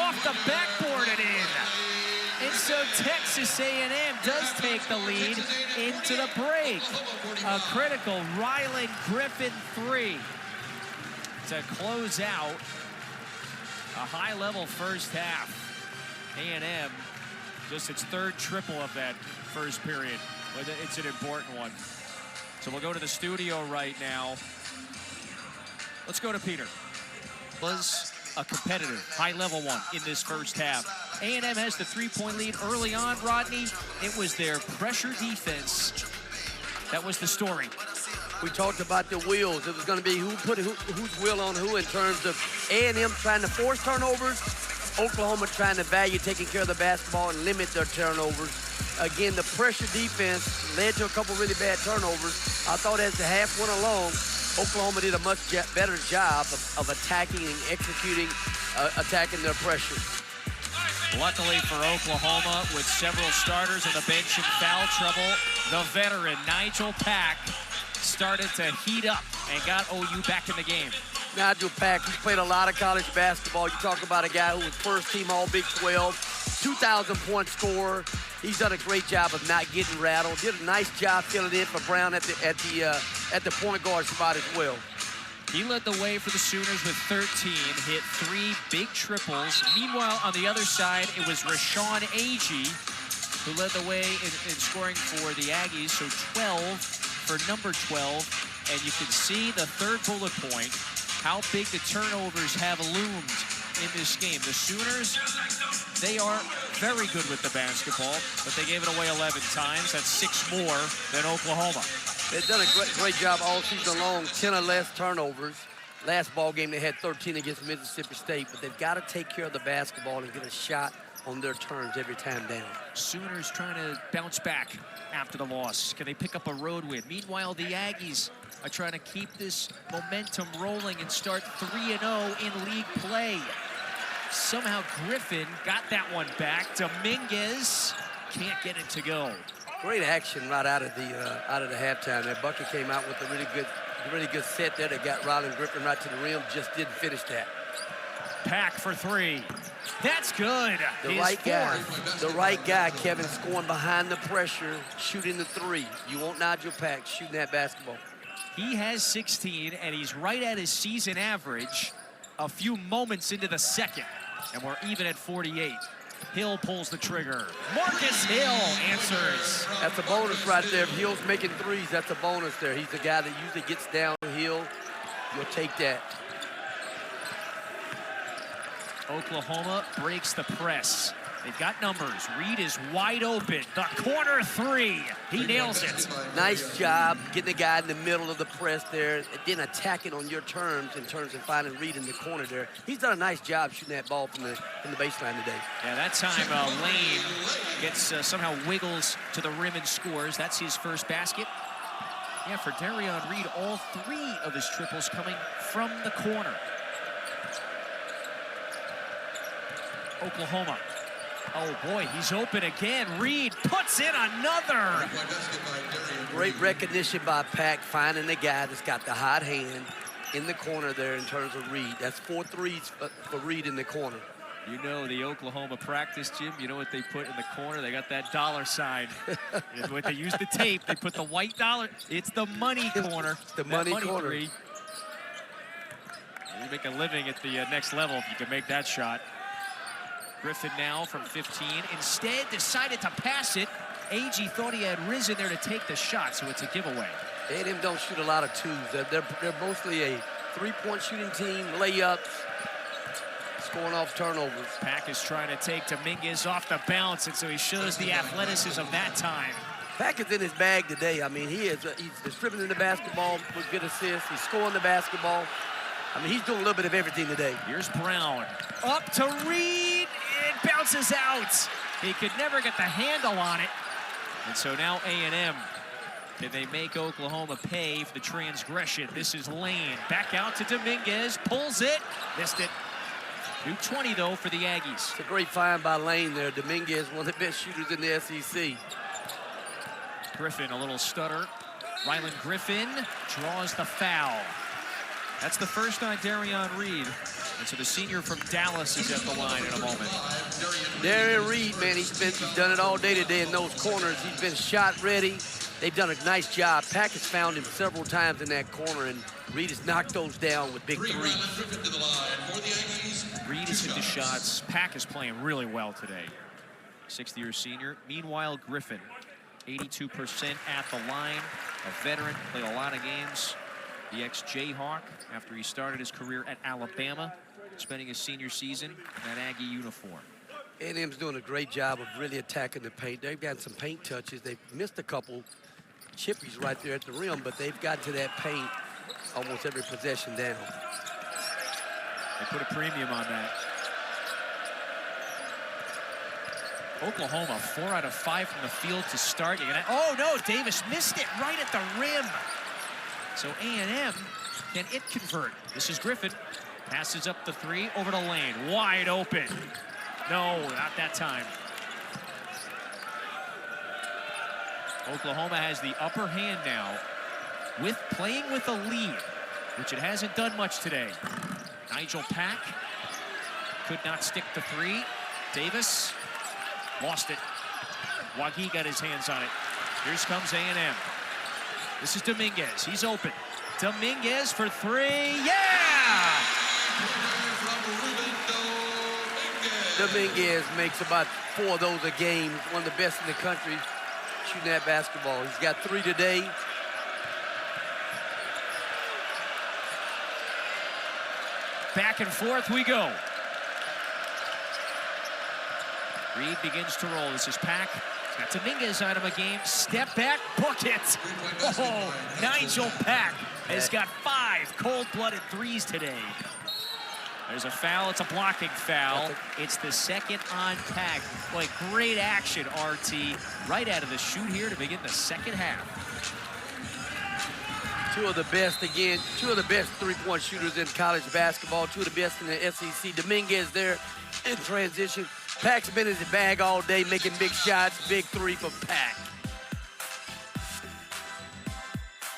off the backboard and in. And so Texas A&M does take the lead into the break. A critical Rylan Griffin 3 to close out a high-level first half. A&M, just its third triple of that first period. But it's an important one. So we'll go to the studio right now. Let's go to Peter. Was a competitive, high-level one in this first half. A&M has the three-point lead early on, Rodney. It was their pressure defense. That was the story. We talked about the wheels. It was going to be whose wheel on who in terms of A&M trying to force turnovers, Oklahoma trying to value taking care of the basketball and limit their turnovers. Again, the pressure defense led to a couple really bad turnovers. I thought as the half went along, Oklahoma did a much better job of attacking and executing, attacking their pressure. Luckily for Oklahoma, with several starters on the bench in foul trouble, the veteran Nigel Pack started to heat up and got OU back in the game. Nigel Pack, he's played a lot of college basketball. You talk about a guy who was first team All Big 12, 2,000-point scorer. He's done a great job of not getting rattled. Did a nice job filling in for Brown at the point guard spot as well. He led the way for the Sooners with 13, hit 3 big triples. Meanwhile, on the other side, it was Rashawn Agee who led the way in scoring for the Aggies, so 12 for number 12. And you can see the third bullet point, how big the turnovers have loomed in this game. The Sooners, they are very good with the basketball, but they gave it away 11 times. That's 6 more than Oklahoma. They've done a great job all season long, 10 or less turnovers. Last ball game, they had 13 against Mississippi State, but they've got to take care of the basketball and get a shot on their turns every time down. Sooners trying to bounce back after the loss. Can they pick up a road win? Meanwhile, the Aggies are trying to keep this momentum rolling and start 3-0 in league play. Somehow Griffin got that one back. Dominguez can't get it to go. Great action right out of the halftime there. Bucky came out with a really good set there that got Rylan Griffin right to the rim. Just didn't finish that. Pack for 3. That's good. The right guy, Kevin, scoring behind the pressure, shooting the 3. You want Nigel Pack shooting that basketball. He has 16, and he's right at his season average a few moments into the second. And we're even at 48. Hill pulls the trigger. Marcus Hill answers. That's a bonus right there. If Hill's making 3s, that's a bonus there. He's the guy that usually gets downhill. You'll take that. Oklahoma breaks the press. They've got numbers. Reed is wide open. The corner 3. He nails it. Nice job getting the guy in the middle of the press there, and then attacking on your terms in terms of finding Reed in the corner there. He's done a nice job shooting that ball from the baseline today. Yeah, that time Lane gets somehow wiggles to the rim and scores. That's his first basket. Yeah, for Darion Reed, all 3 of his triples coming from the corner. Oklahoma. Oh, boy, he's open again. Reed puts in another. Great recognition by Pack, finding the guy that's got the hot hand in the corner there in terms of Reed. That's 4 threes for Reed in the corner. You know the Oklahoma practice gym, you know what they put in the corner? They got that dollar sign. When they use the tape, they put the white dollar. It's the money corner. The money corner. 3. You make a living at the next level if you can make that shot. Griffin now from 15. Instead, decided to pass it. Agee thought he had risen there to take the shot, so it's a giveaway. A&M don't shoot a lot of 2s. They're mostly a 3-point shooting team, layups, scoring off turnovers. Pack is trying to take Dominguez off the bounce, and so he shows the athleticism that time. Pack is in his bag today. I mean, he's distributing the basketball with good assists. He's scoring the basketball. I mean, he's doing a little bit of everything today. Here's Brown. Up to Reed. It bounces out. He could never get the handle on it. And so now A&M, can they make Oklahoma pay for the transgression? This is Lane. Back out to Dominguez. Pulls it. Missed it. 2-20, though, for the Aggies. It's a great find by Lane there. Dominguez, one of the best shooters in the SEC. Griffin, a little stutter. Rylan Griffin draws the foul. That's the first on Darion Reed. And so the senior from Dallas is at the line in a moment. Darian Reed, man, he's done it all day today in those corners. He's been shot ready. They've done a nice job. Pack has found him several times in that corner, and Reed has knocked those down with big threes. Reed has hit the shots. Pack is playing really well today. Sixth-year senior. Meanwhile, Griffin, 82% at the line. A veteran, played a lot of games. The ex-Jayhawk, after he started his career at Alabama, spending his senior season in that Aggie uniform. A&M's doing a great job of really attacking the paint. They've gotten some paint touches. They've missed a couple chippies right there at the rim, but they've gotten to that paint almost every possession down. They put a premium on that. Oklahoma, 4 out of 5 from the field to start. Oh no, Davis missed it right at the rim. So A&M, can it convert? This is Griffin. Passes up the 3 over to Lane. Wide open. No, not that time. Oklahoma has the upper hand now, with playing with a lead, which it hasn't done much today. Nigel Pack could not stick the 3. Davis lost it. Wagee got his hands on it. Here comes A&M. This is Dominguez. He's open. Dominguez for 3. Yeah! Dominguez makes about 4 of those a game. One of the best in the country shooting that basketball. He's got 3 today. Back and forth we go. Reed begins to roll. This is Pack. Got Dominguez on him again. Step back, book it. Oh, Nigel Pack has got 5 cold-blooded 3s today. There's a foul. It's a blocking foul. It's the second on Pack. Boy, great action, RT. Right out of the chute here to begin the second half. 2 of the best, again, 2 of the best 3-point shooters in college basketball. 2 of the best in the SEC. Dominguez there in transition. Pack's been in his bag all day, making big shots. Big 3 for Pack.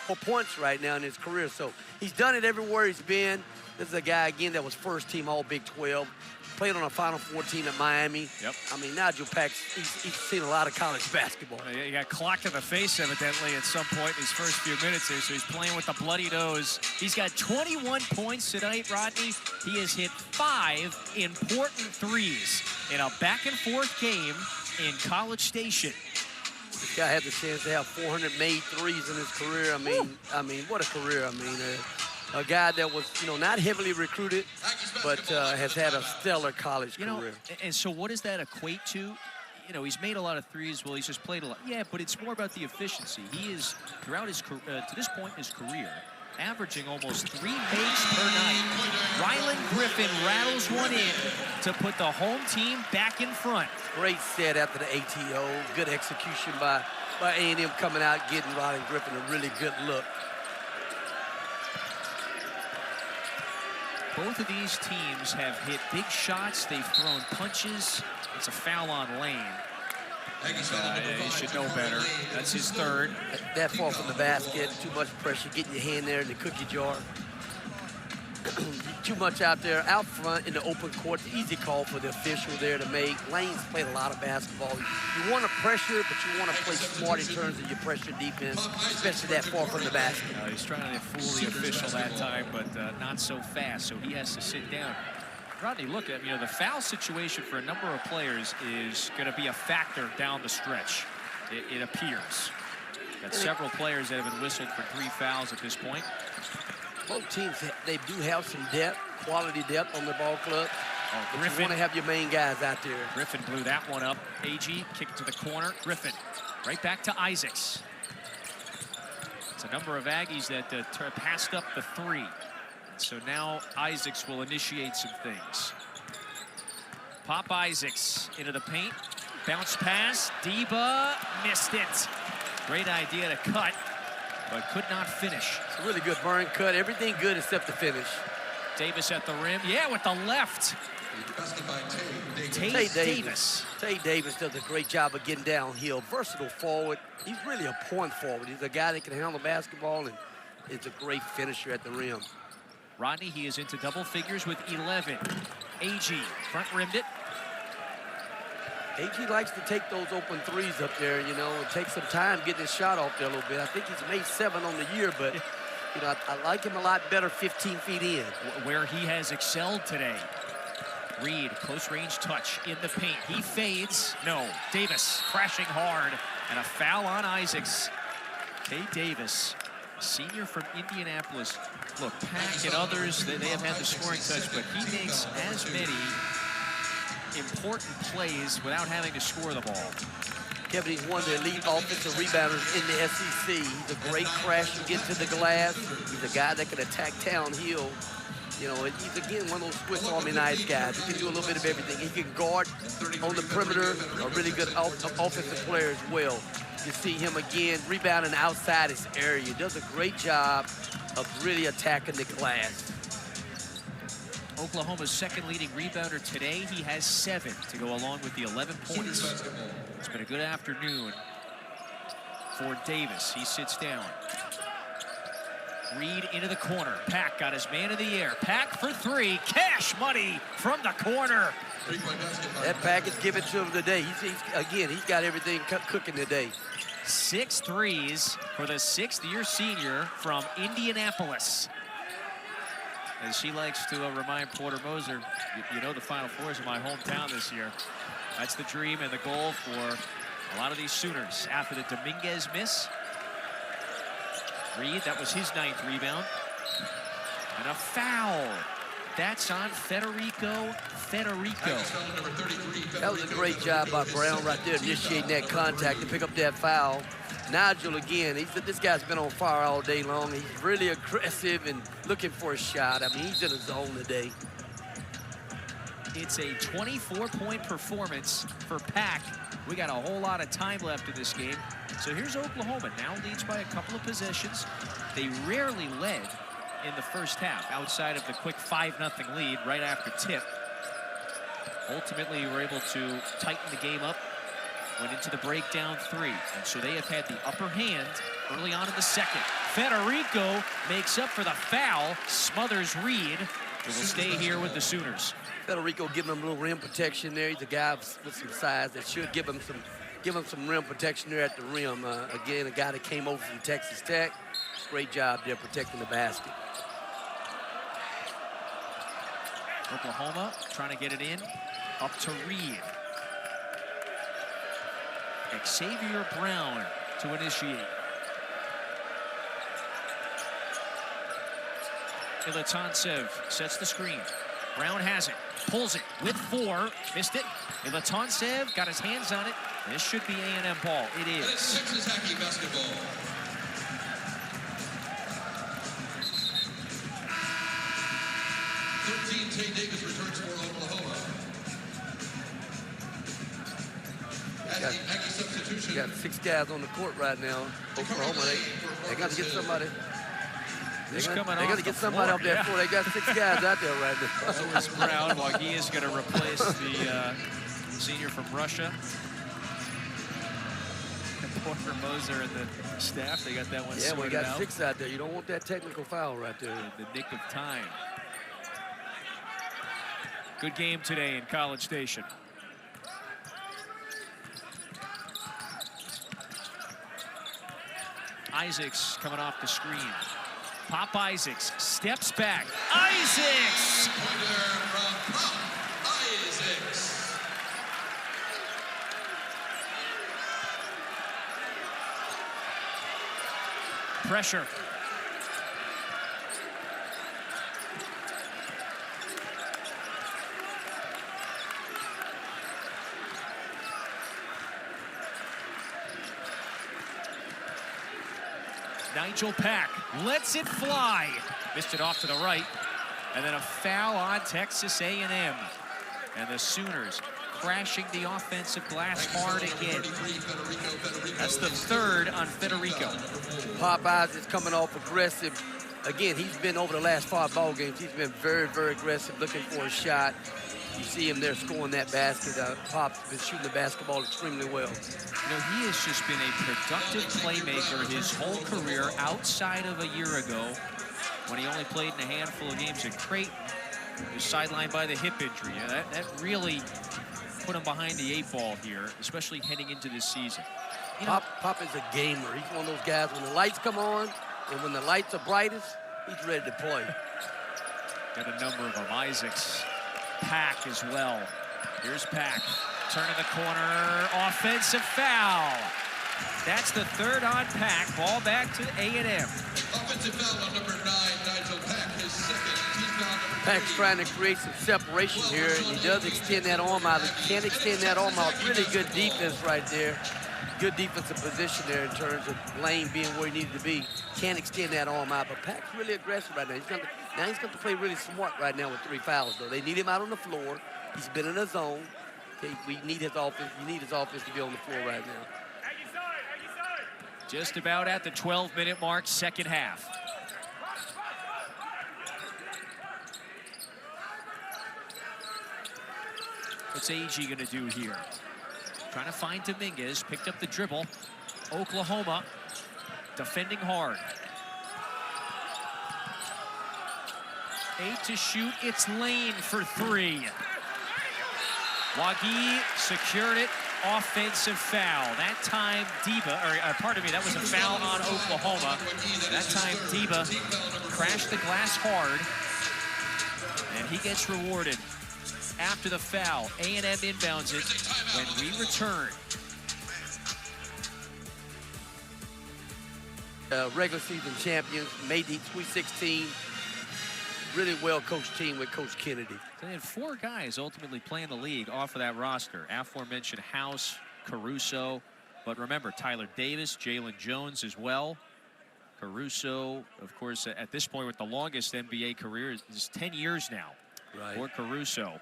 4 points right now in his career, so he's done it everywhere he's been. This is a guy, again, that was first team all Big 12. Played on a Final Four team at Miami. Yep. I mean, Nigel Pack, he's seen a lot of college basketball. He got clocked in the face, evidently, at some point in his first few minutes here, so he's playing with the bloody nose. He's got 21 points tonight, Rodney. He has hit 5 important 3s in a back-and-forth game in College Station. This guy had the chance to have 400 made 3s in his career. I mean, what a career. I mean, a guy that was, not heavily recruited, but has had a stellar college career. And so what does that equate to? He's made a lot of 3s. Well, he's just played a lot. Yeah, but it's more about the efficiency. He is, throughout his to this point in his career, averaging almost 3 makes per night. Rylan Griffin rattles one in to put the home team back in front. Great set after the ATO. Good execution by A&M coming out, getting Rylan Griffin a really good look. Both of these teams have hit big shots. They've thrown punches. It's a foul on Lane. He should know better. That's his 3rd. That far from the basket, too much pressure, getting your hand there in the cookie jar. Too much out there, out front in the open court. Easy call for the official there to make. Lane's played a lot of basketball. You want to pressure, but you want to play smart in terms of your pressure defense, especially that far from the basket. He's trying to fool the official that time, but not so fast, so he has to sit down. Rodney, look at the foul situation for a number of players is going to be a factor down the stretch. It appears. Got several players that have been whistled for 3 fouls at this point. Both teams, they do have some depth, quality depth on the ball club. Oh, Griffin, you want to have your main guys out there. Griffin blew that one up. Agee kicked to the corner. Griffin right back to Isaacs. It's a number of Aggies that passed up the 3. So now Isaacs will initiate some things. Pop Isaacs into the paint. Bounce pass. Deba missed it. Great idea to cut, but could not finish. It's a really good burn cut. Everything good except the finish. Davis at the rim. Yeah, with the left. Tate Davis. Tate Davis does a great job of getting downhill. Versatile forward. He's really a point forward. He's a guy that can handle basketball and is a great finisher at the rim. Rodney, he is into double figures with 11. Aggie front rimmed it. Aggie likes to take those open threes up there, you know, and take some time getting his shot off there a little bit. I think he's made 7 on the year, but, you know, I like him a lot better 15 feet in. Where he has excelled today. Reed, close range touch in the paint. He fades. No. Davis crashing hard. And a foul on Isaacs. Kay Davis, senior from Indianapolis. Look, Pack and others, they have had the scoring touch, but he makes as many important plays without having to score the ball. Kevin, he's one of the elite offensive rebounders in the SEC. He's a great crasher, get to the glass. He's a guy that can attack downhill. You know, he's, again, one of those Swiss Army knife guys. He can do a little bit of everything. He can guard on the perimeter, a really good offensive player as well. You see him, again, rebounding outside his area. He does a great job of really attacking the glass. Oklahoma's second leading rebounder today. He has 7 to go along with the 11 points. It's been a good afternoon for Davis. He sits down. Reed into the corner. Pack got his man in the air. Pack for 3. Cash money from the corner. That Pack is given to him today. Again, he's got everything cooking today. 6 threes for the 6th-year senior from Indianapolis. As she likes to remind Porter Moser, you know the Final Four is in my hometown this year. That's the dream and the goal for a lot of these Sooners. After the Dominguez miss, Reed, that was his 9th rebound. And a foul. That's on Federico. That was a great job by Brown right there, initiating that contact to pick up that foul. Nigel, again, this guy's been on fire all day long. He's really aggressive and looking for a shot. I mean, he's in a zone today. It's a 24-point performance for Pack. We got a whole lot of time left in this game. So here's Oklahoma, now leads by a couple of possessions. They rarely led in the first half, outside of the quick 5-0 lead right after tip. Ultimately, were able to tighten the game up, went into the breakdown 3. And so they have had the upper hand early on in the second. Federico makes up for the foul, smothers Reed, who will stay here with the Sooners. Federico giving him a little rim protection there. He's a guy with some size that should give him some rim protection there at the rim. Again, a guy that came over from Texas Tech. Great job there protecting the basket. Oklahoma trying to get it in, up to Reed. Xavier Brown to initiate. Ilatantsev sets the screen. Brown has it, pulls it with 4, missed it. Ilatantsev got his hands on it. This should be A&M ball. It is. And it's Texas Aggie basketball. Tay Davis returns for Oklahoma. Aggie substitution. You got 6 guys on the court right now. Oklahoma, they got to get somebody. They got to get somebody up there. They got 6 guys out there right now. So is Brown. Aggies is going to replace the senior from Russia. Porter Moser and the staff, they got that one sorted out. Yeah, we got 6 out there. You don't want that technical foul right there. In the nick of time. Good game today in College Station. Isaacs coming off the screen. Pop Isaacs steps back. Isaacs! Pointer from Pop Isaacs. Pressure. Nigel Pack lets it fly. Missed it off to the right. And then a foul on Texas A&M. And the Sooners crashing the offensive glass hard again. That's the 3rd on Federico. Pop Isaacs coming off aggressive. Again, he's been over the last 5 ball games. He's been very, very aggressive, looking for a shot. You see him there scoring that basket. Pop's been shooting the basketball extremely well. You know, he has just been a productive playmaker his whole career outside of a year ago. when he only played in a handful of games at Creighton. He was sidelined by the hip injury. Yeah, that really put him behind the 8 ball here, especially heading into this season. You know, Pop is a gamer. He's one of those guys, when the lights come on and when the lights are brightest, he's ready to play. Got a number of them. Isaacs, Pack as well. Here's Pack, turning the corner, offensive foul. That's the 3rd on Pack. Ball back to A&M. Offensive foul on number 9, Nigel Pack, his 2nd, team foul number 3. Pack's trying to create some separation here, and he does extend that arm out. He can't extend that arm out. Really good defense right there. Good defensive position there in terms of lane being where he needed to be. Can't extend that arm out, but Pack's really aggressive right now. He's going to play really smart right now with 3 fouls, though. They need him out on the floor. He's been in a zone. Okay, we need his offense. You need his offense to be on the floor right now. Just about at the 12-minute mark, second half. What's Agee going to do here? Trying to find Dominguez, picked up the dribble. Oklahoma defending hard. 8 to shoot, it's Lane for 3. Wagee secured it, offensive foul. That time pardon me, that was a foul on Oklahoma. That time Deba crashed the glass hard, and he gets rewarded. After the foul, A&M inbounds it when we return. Regular season champions, made the Sweet 16. Really well-coached team with Coach Kennedy. So they had 4 guys ultimately playing the league off of that roster. Aforementioned House, Caruso, but remember, Tyler Davis, Jalen Jones as well. Caruso, of course, at this point with the longest NBA career is 10 years now for Caruso.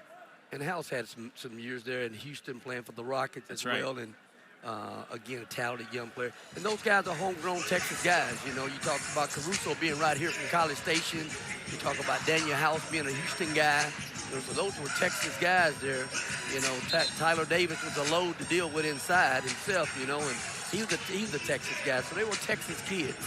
And House had some years there in Houston playing for the Rockets as well. And again, a talented young player. And those guys are homegrown Texas guys. You know, you talk about Caruso being right here from College Station. You talk about Daniel House being a Houston guy. You know, so those were Texas guys there. You know, Tyler Davis was a load to deal with inside himself, you know, and he's a Texas guy. So they were Texas kids.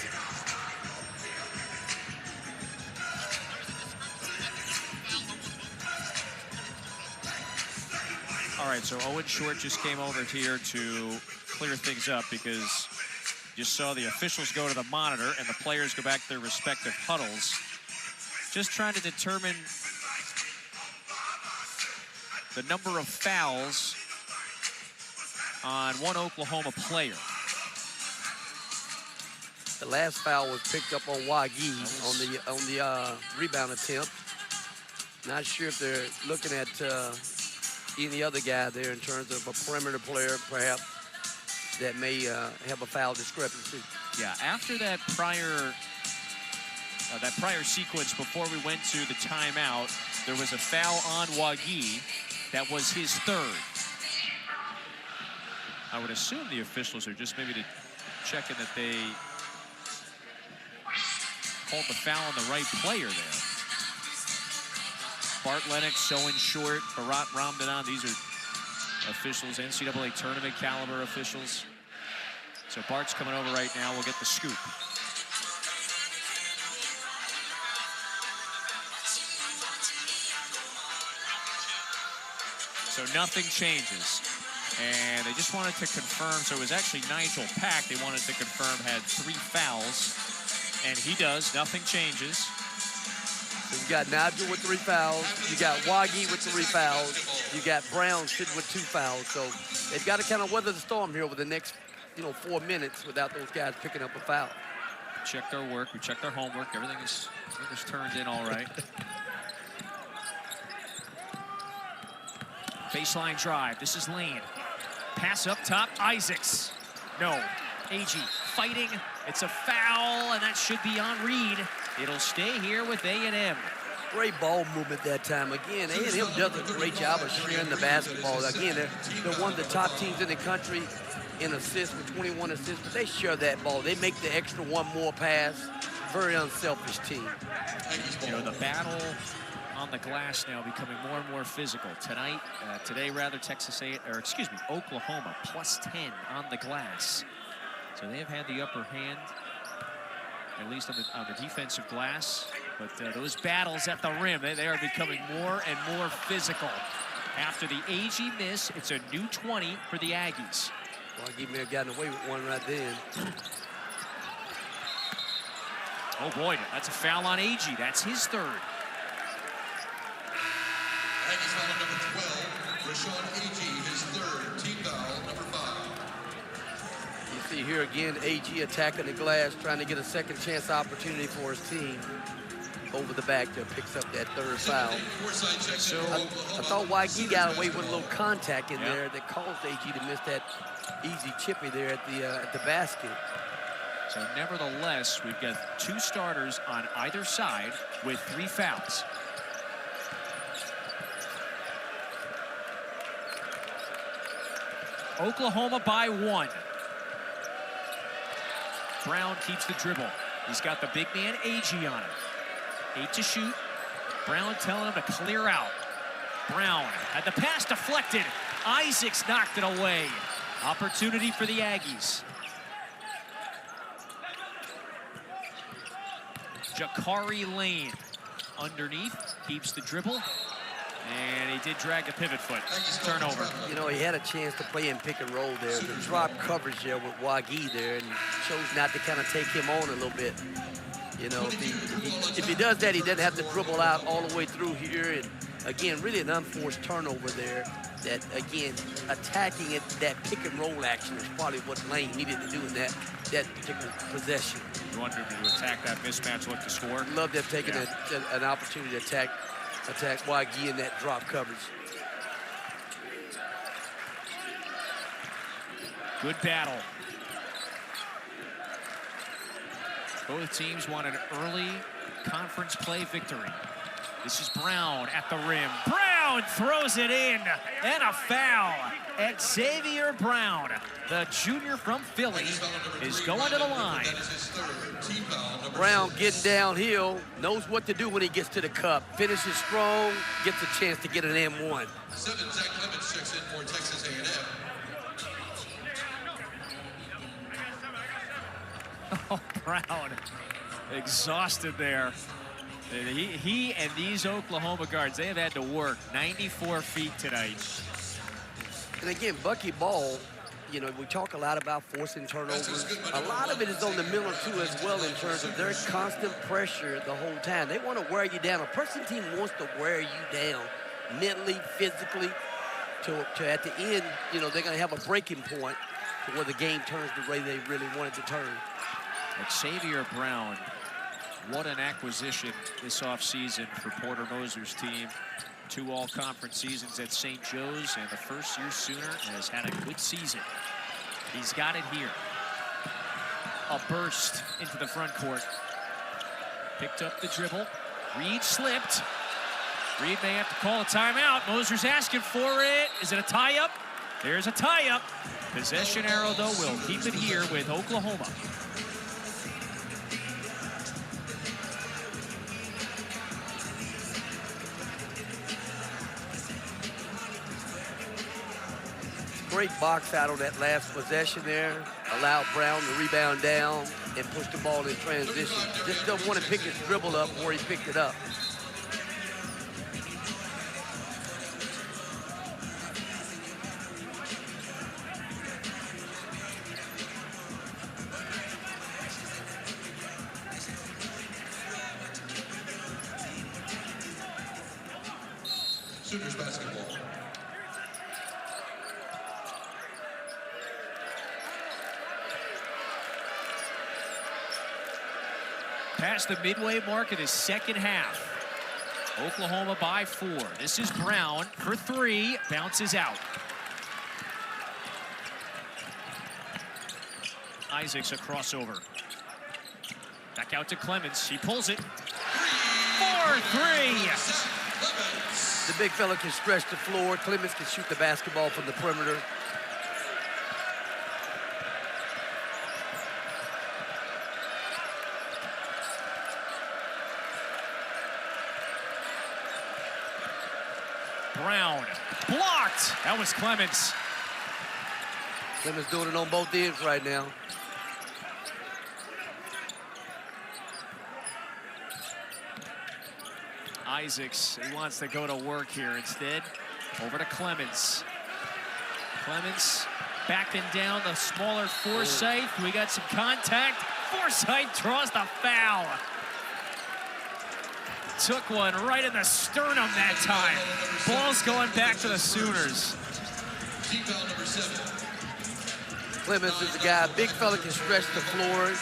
All right, so Owen Short just came over here to clear things up because you saw the officials go to the monitor and the players go back to their respective huddles. Just trying to determine the number of fouls on one Oklahoma player. The last foul was picked up on Wagee on the rebound attempt. Not sure if they're looking at any other guy there in terms of a perimeter player, perhaps, that may have a foul discrepancy. Yeah, after that prior sequence before we went to the timeout, there was a foul on Wagee. That was his 3rd. I would assume the officials are just maybe checking that they called the foul on the right player there. Bart Lennox, Owen Short, Bharat Ramdanan, these are officials, NCAA tournament caliber officials. So Bart's coming over right now. We'll get the scoop. So nothing changes. And they just wanted to confirm, so it was actually Nigel Pack they wanted to confirm had 3 fouls. And he does, nothing changes. So you got Nigel with 3 fouls. You got Wagee with 3 fouls. You got Brown sitting with 2 fouls. So they've got to kind of weather the storm here over the next, 4 minutes without those guys picking up a foul. Checked our work. We checked our homework. Everything is turned in all right. Baseline drive. This is Lane. Pass up top. Isaacs. No. Agee fighting. It's a foul, and that should be on Reed. It'll stay here with A&M. Great ball movement that time. Again, A&M does a great job of sharing the basketball. Again, they're one of the top teams in the country in assists with 21 assists, but they share that ball. They make the extra one more pass. Very unselfish team. The battle on the glass now becoming more and more physical. Today, Oklahoma +10 on the glass. So they have had the upper hand, at least on the defensive glass. But those battles at the rim, they are becoming more and more physical. After the Aggie miss, it's a new 20 for the Aggies. Aggie may have gotten away with one right then. Oh boy, that's a foul on Aggie. That's his third. Aggies foul number 12, Rashawn Agee, his third, team foul number 5. You see here again, Agee attacking the glass, trying to get a second chance opportunity for his team. Over the back there, picks up that third foul. So I thought Agee got away with a little contact in there that caused Agee to miss that easy chippy there at the basket. So nevertheless, we've got 2 starters on either side with 3 fouls. Oklahoma by 1. Brown keeps the dribble. He's got the big man Agee on him. 8 to shoot. Brown telling him to clear out. Brown had the pass deflected. Isaacs knocked it away. Opportunity for the Aggies. Jakari Lane underneath, keeps the dribble. And he did drag the pivot foot. Turnover. You know, he had a chance to play in pick and roll there. The drop coverage there with Agee there, and chose not to kind of take him on a little bit. You know, if he does that, he doesn't have to dribble out all the way through here. And again, really an unforced turnover there. That again, attacking it, that pick and roll action is probably what Lane needed to do in that particular possession. You wanted him to attack that mismatch, look to score. Love them taking an opportunity to attack Agee in that drop coverage. Good battle. Both teams want an early conference play victory. This is Brown at the rim. Brown throws it in, and a foul. Xavier Brown, the junior from Philly, is going to the line. Brown getting downhill, knows what to do when he gets to the cup. Finishes strong, gets a chance to get an M1. 7, Zach Clemens checks in for Texas A&M. Oh, Brown, exhausted there. He and these Oklahoma guards, they have had to work 94 feet tonight. And again, Bucky Ball, you know, we talk a lot about forcing turnovers. A lot of it is on the middle too as well in terms of their constant pressure the whole time. They want to wear you down. A person team wants to wear you down mentally, physically, to at the end, you know, they're going to have a breaking point to where the game turns the way they really want it to turn. Xavier Brown, what an acquisition this offseason for Porter Moser's team. 2 all-conference seasons at St. Joe's, and the first-year Sooner has had a good season. He's got it here. A burst into the front court. Picked up the dribble. Reed slipped. Reed may have to call a timeout. Moser's asking for it. Is it a tie-up? There's a tie-up. Possession arrow, though, will keep it here with Oklahoma. Great box out on that last possession there. Allowed Brown to rebound down and push the ball in transition. Just don't want to pick his dribble up where he picked it up. Sooners basketball. Past the midway mark of the second half. Oklahoma by 4. This is Brown for 3. Bounces out. Isaacs a crossover. Back out to Clemens. He pulls it. 4-3. The big fella can stretch the floor. Clemens can shoot the basketball from the perimeter. Brown blocked. That was Clemens. Clemens doing it on both ends right now. Isaacs. He wants to go to work here instead. Over to Clemens. Clemens backing down the smaller Forsythe. We got some contact. Forsythe draws the foul. Took one right in the sternum that time. Ball's going back to the Sooners. Team foul number 7. Clemens is a guy, big fella, can stretch the floor.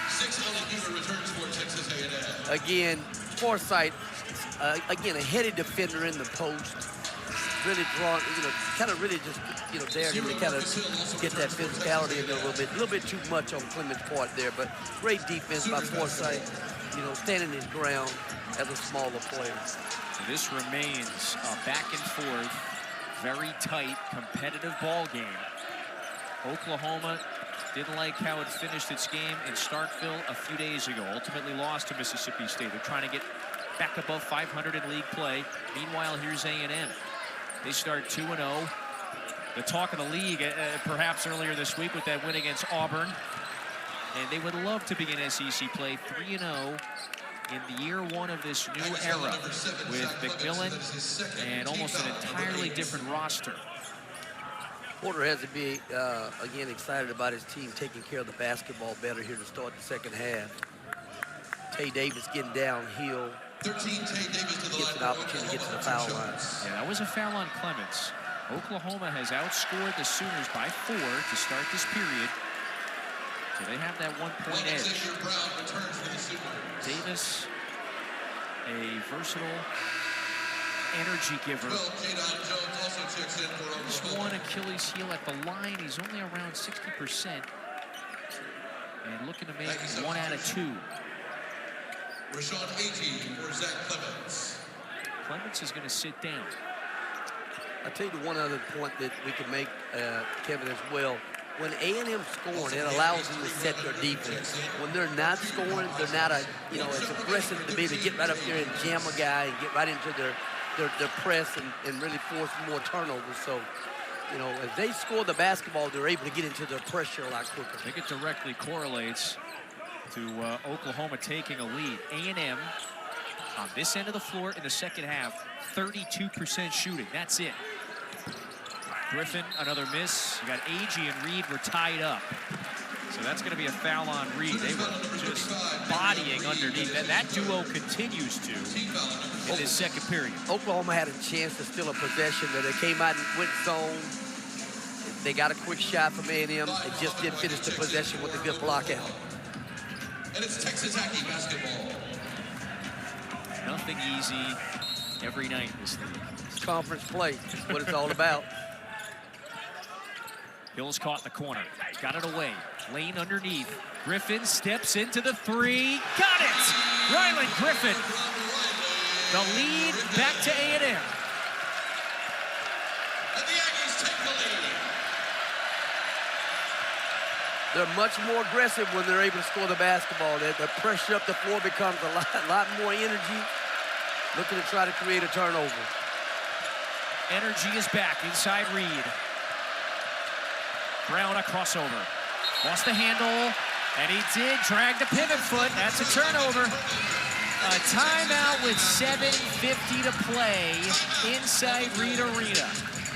6 Huber returns for Texas A&M. Again, Forsythe, again, a headed defender in the post. Really drawn, kind of really just, daring him to kind of get that physicality in there a little bit too much on Clemens' part there, but great defense by Forsythe, standing his ground as a smaller player. So this remains a back and forth, very tight, competitive ball game. Oklahoma didn't like how it finished its game in Starkville a few days ago. Ultimately lost to Mississippi State. They're trying to get back above 500 in league play. Meanwhile, here's A&M. They start 2-0. The talk of the league, perhaps earlier this week with that win against Auburn. And they would love to begin SEC play 3-0 in the year one of this new era with McMillan and almost an entirely different roster. Porter has to be, again, excited about his team taking care of the basketball better here to start the second half. Tay Davis getting downhill. 13, Tay Davis to the gets an opportunity to get to the foul line. Yeah, that was a foul on Clemens. Oklahoma has outscored the Sooners by 4 to start this period. So they have that 1-point edge. Davis, a versatile energy giver. He's one Achilles heel at the line. He's only around 60%. And looking to make 1 out of 2. Rashawn Agee for Zach Clemens. Clemens is going to sit down. I'll tell you the one other point that we can make, Kevin, as well. When A&M's scoring, it allows them to set their defense. When they're not scoring, they're not as aggressive to be able to get right up there and jam a guy and get right into their press and really force more turnovers. So, if they score the basketball, they're able to get into their pressure a lot quicker. I think it directly correlates to Oklahoma taking a lead. A&M on this end of the floor in the second half, 32% shooting. That's it. Griffin, another miss. You got Agee and Reed were tied up. So that's going to be a foul on Reed. They were just bodying underneath. That duo continues to in this second period. Oklahoma had a chance to steal a possession that they came out and went zone. They got a quick shot from A&M. They just didn't finish the possession with a good block out. And it's Texas Aggie basketball. Nothing easy every night in this league. It's conference play. That's what it's all about. Hill's caught in the corner. Got it away. Lane underneath. Griffin steps into the 3. Got it! Ryland Griffin. The lead back to A&M. And the Aggies take the lead. They're much more aggressive when they're able to score the basketball. The pressure up the floor becomes a lot more energy, looking to try to create a turnover. Energy is back inside Reed. Brown a crossover. Lost the handle, and he did drag the pivot foot. That's a turnover. A timeout with 7:50 to play inside Reed Arena.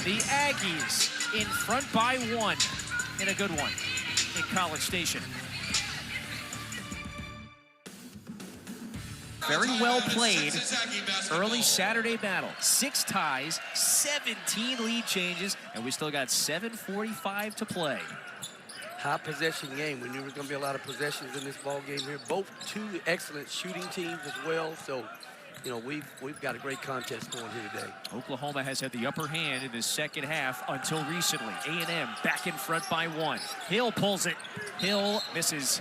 The Aggies in front by 1 in a good one in College Station. Very well played early Saturday battle. 6 ties, 17 lead changes, and we still got 7:45 to play. High possession game. We knew there was going to be a lot of possessions in this ball game here. Both 2 excellent shooting teams as well. So, we've got a great contest going here today. Oklahoma has had the upper hand in the second half until recently. A&M back in front by 1. Hill pulls it. Hill misses.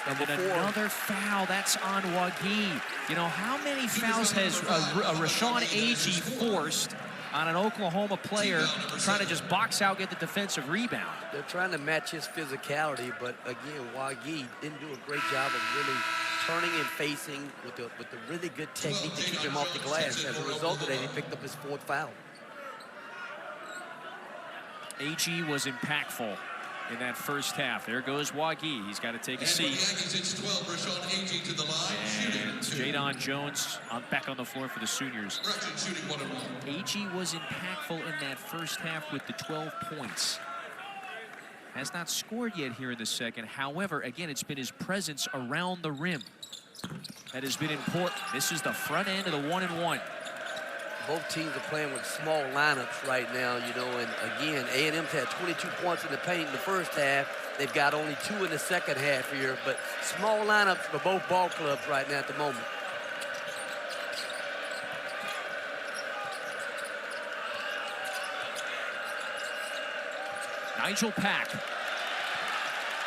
And then another foul. That's on Wagee. How many fouls has Rashawn Agee forced on an Oklahoma player trying to just box out, get the defensive rebound? They're trying to match his physicality, but again, Wagee didn't do a great job of really turning and facing with the really good technique to keep him off the glass. As a result of that, he picked up his 4th foul. Agee was impactful in that first half. There goes Aggies. He's got to take a seat. Aggies, it's 12. Rashawn Agee to the line. And Shooting 2. Jadon Jones back on the floor for the Sooners. Correction, shooting 1 and 1. Agee was impactful in that first half with the 12 points. Has not scored yet here in the second. However, again, it's been his presence around the rim that has been important. This is the front end of the 1-and-1. Both teams are playing with small lineups right now, you know, and again, A&M's had 22 points in the paint in the first half. They've got only 2 in the second half here, but small lineups for both ball clubs right now at the moment. Nigel Pack.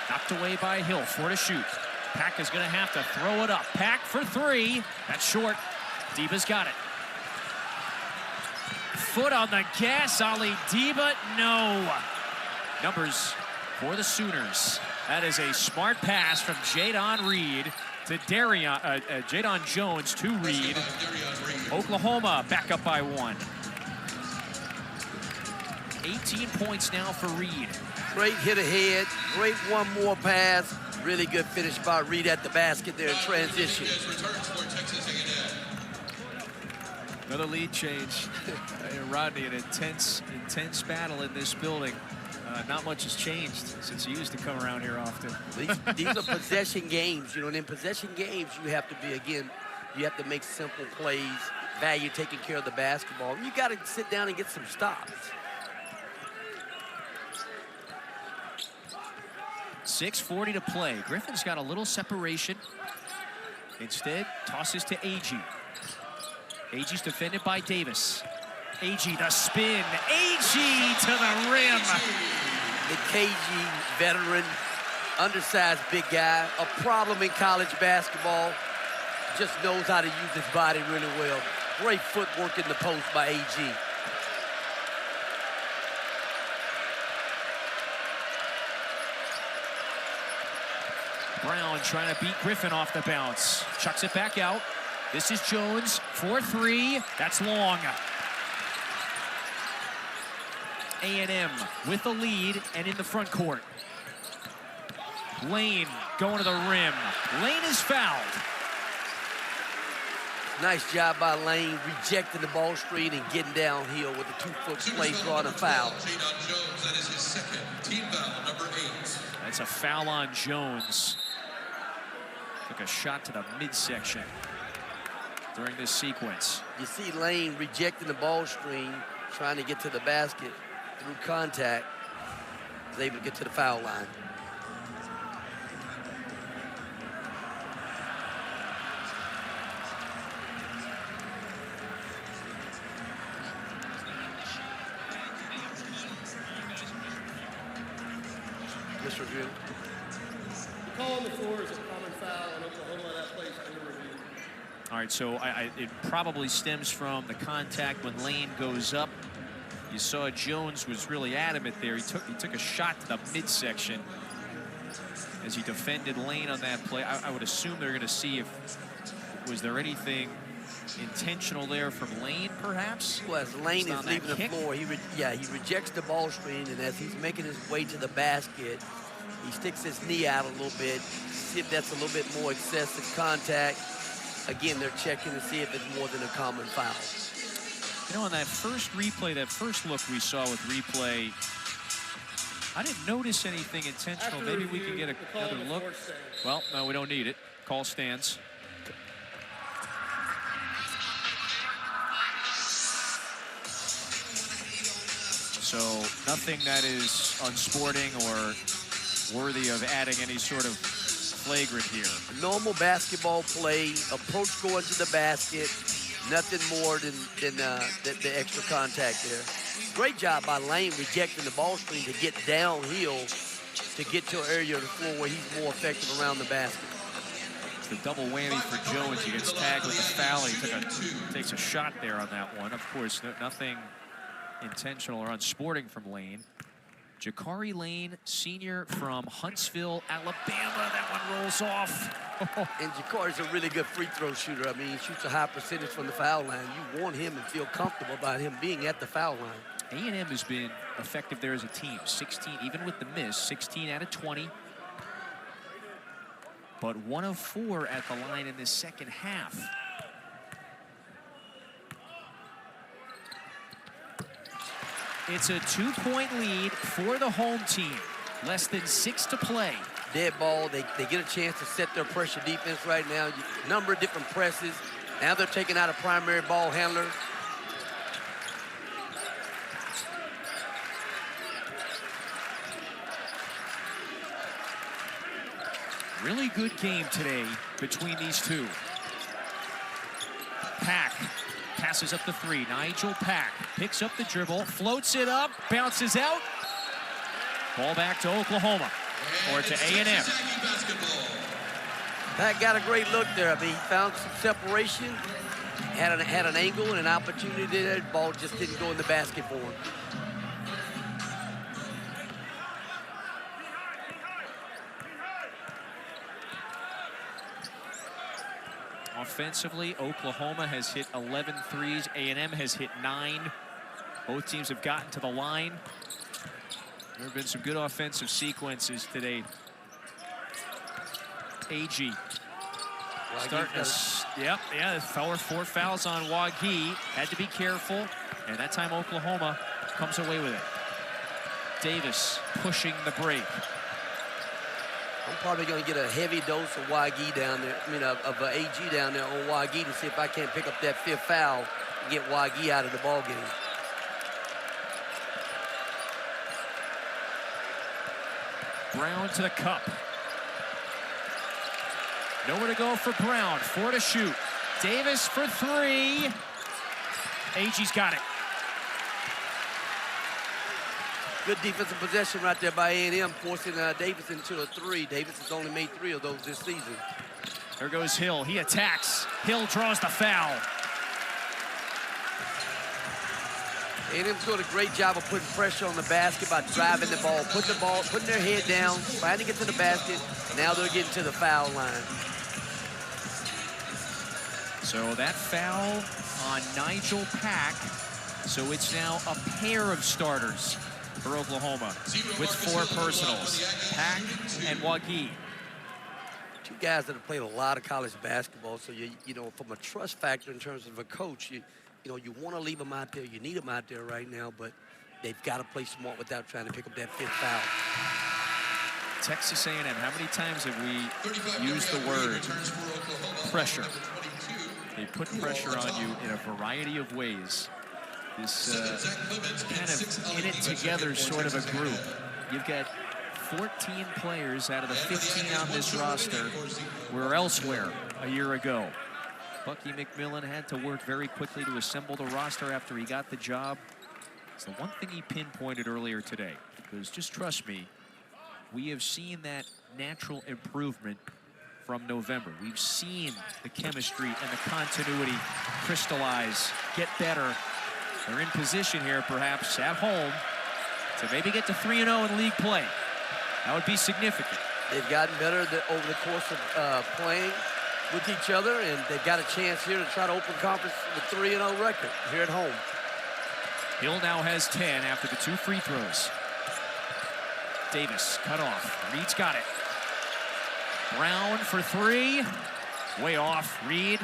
Knocked away by Hill, 4 to shoot. Pack is gonna have to throw it up. Pack for 3, that's short. Diba's got it. Foot on the gas, Ali Diba, no. Numbers for the Sooners. That is a smart pass from Jadon Reed to Jadon Jones to Reed. Oklahoma back up by 1. 18 points now for Reed. Great hit ahead, great one more pass. Really good finish by Reed at the basket there in transition. Another lead change. Rodney, an intense battle in this building. Not much has changed since he used to come around here often. These are possession games, you know, and in possession games, you have to be, again, you have to make simple plays, value taking care of the basketball. You got to sit down and get some stops. 6:40 to play. Griffin's got a little separation. Instead, tosses to Agee. Agee's defended by Davis. Agee, the spin. Agee to the rim. The KG veteran, undersized big guy, a problem in college basketball. Just knows how to use his body really well. Great footwork in the post by Agee. Brown trying to beat Griffin off the bounce. Chucks it back out. This is Jones for 3. That's long. A&M with the lead and in the front court. Lane going to the rim. Lane is fouled. Nice job by Lane, rejecting the ball screen and getting downhill with a 2-foot play, drawing a foul. Jadon Jones, that is his second team foul, number 8. That's a foul on Jones. Took a shot to the midsection during this sequence. You see Lane rejecting the ball screen, trying to get to the basket through contact. Is able to get to the foul line. Mr. Drew. The call on the floor is a common foul, and Oklahoma that plays under review. All right, so it probably stems from the contact when Lane goes up. You saw Jones was really adamant there. He took a shot to the midsection as he defended Lane on that play. I would assume they're going to see if was there anything intentional there from Lane, perhaps. Well, as Lane is leaving the floor, he rejects the ball screen, and as he's making his way to the basket, he sticks his knee out a little bit, see if that's a little bit more excessive contact. Again, they're checking to see if it's more than a common foul. You know, on that first replay, that first look we saw with replay, I didn't notice anything intentional. After Maybe review, we can get another look. Well, no, we don't need it. Call stands. So nothing that is unsporting or worthy of adding any sort of flagrant here. Normal basketball play, approach going to the basket, nothing more than the extra contact there. Great job by Lane rejecting the ball screen to get downhill to get to an area of the floor where he's more effective around the basket. It's the double whammy for Jones. He gets tagged with a foul. He takes a shot there on that one. Of course, nothing intentional or unsporting from Lane. Jakari Lane, senior from Huntsville, Alabama. That one rolls off. And Jakari's a really good free throw shooter. I mean, he shoots a high percentage from the foul line. You want him and feel comfortable about him being at the foul line. A&M has been effective there as a team. 16, even with the miss, 16 out of 20. But 1 of 4 at the line in this second half. It's a 2-point lead for the home team. Less than 6 to play. Dead ball, they get a chance to set their pressure defense right now. Number of different presses. Now they're taking out a primary ball handler. Really good game today between these two. Pack passes up the 3. Nigel Pack picks up the dribble, floats it up, bounces out. Ball back to Oklahoma, or to A&M. Pack got a great look there. I mean, he found some separation, had an angle and an opportunity there. The ball just didn't go in the basket for him. Offensively, Oklahoma has hit 11 threes. A&M has hit 9. Both teams have gotten to the line. There have been some good offensive sequences today. Aggie starting to, yeah, 4 fouls on Wagee. Had to be careful, and that time Oklahoma comes away with it. Davis pushing the break. I'm probably going to get a heavy dose of Wagee down there, of AG down there on Wagee to see if I can't pick up that 5th foul and get Wagee out of the ball game. Brown to the cup. Nowhere to go for Brown. 4 to shoot. Davis for 3. Agie's got it. Good defensive possession right there by A&M, forcing Davis into a 3. Davis has only made 3 of those this season. There goes Hill. He attacks. Hill draws the foul. A&M's doing a great job of putting pressure on the basket by driving the ball, putting their head down, trying to get to the basket. Now they're getting to the foul line. So that foul on Nigel Pack. So it's now a pair of starters for Oklahoma with 4 personals. Pack and Wagee. 2 guys that have played a lot of college basketball. So you know, from a trust factor in terms of a coach, you want to leave them out there. You need them out there right now, but they've got to play smart without trying to pick up that 5th foul. Texas A&M, how many times have we used the word pressure? They put pressure on you in a variety of ways. This kind of in it together sort of a group. You've got 14 players out of the 15 on this roster were elsewhere a year ago. Bucky McMillan had to work very quickly to assemble the roster after he got the job. It's the one thing he pinpointed earlier today, because just trust me, we have seen that natural improvement from November. We've seen the chemistry and the continuity crystallize, get better. They're in position here, perhaps at home, to maybe get to 3-0 in league play. That would be significant. They've gotten better over the course of playing with each other, and they've got a chance here to try to open conference with 3-0 record here at home. Hill now has 10 after the 2 free throws. Davis cut off. Reed's got it. Brown for 3. Way off. Reed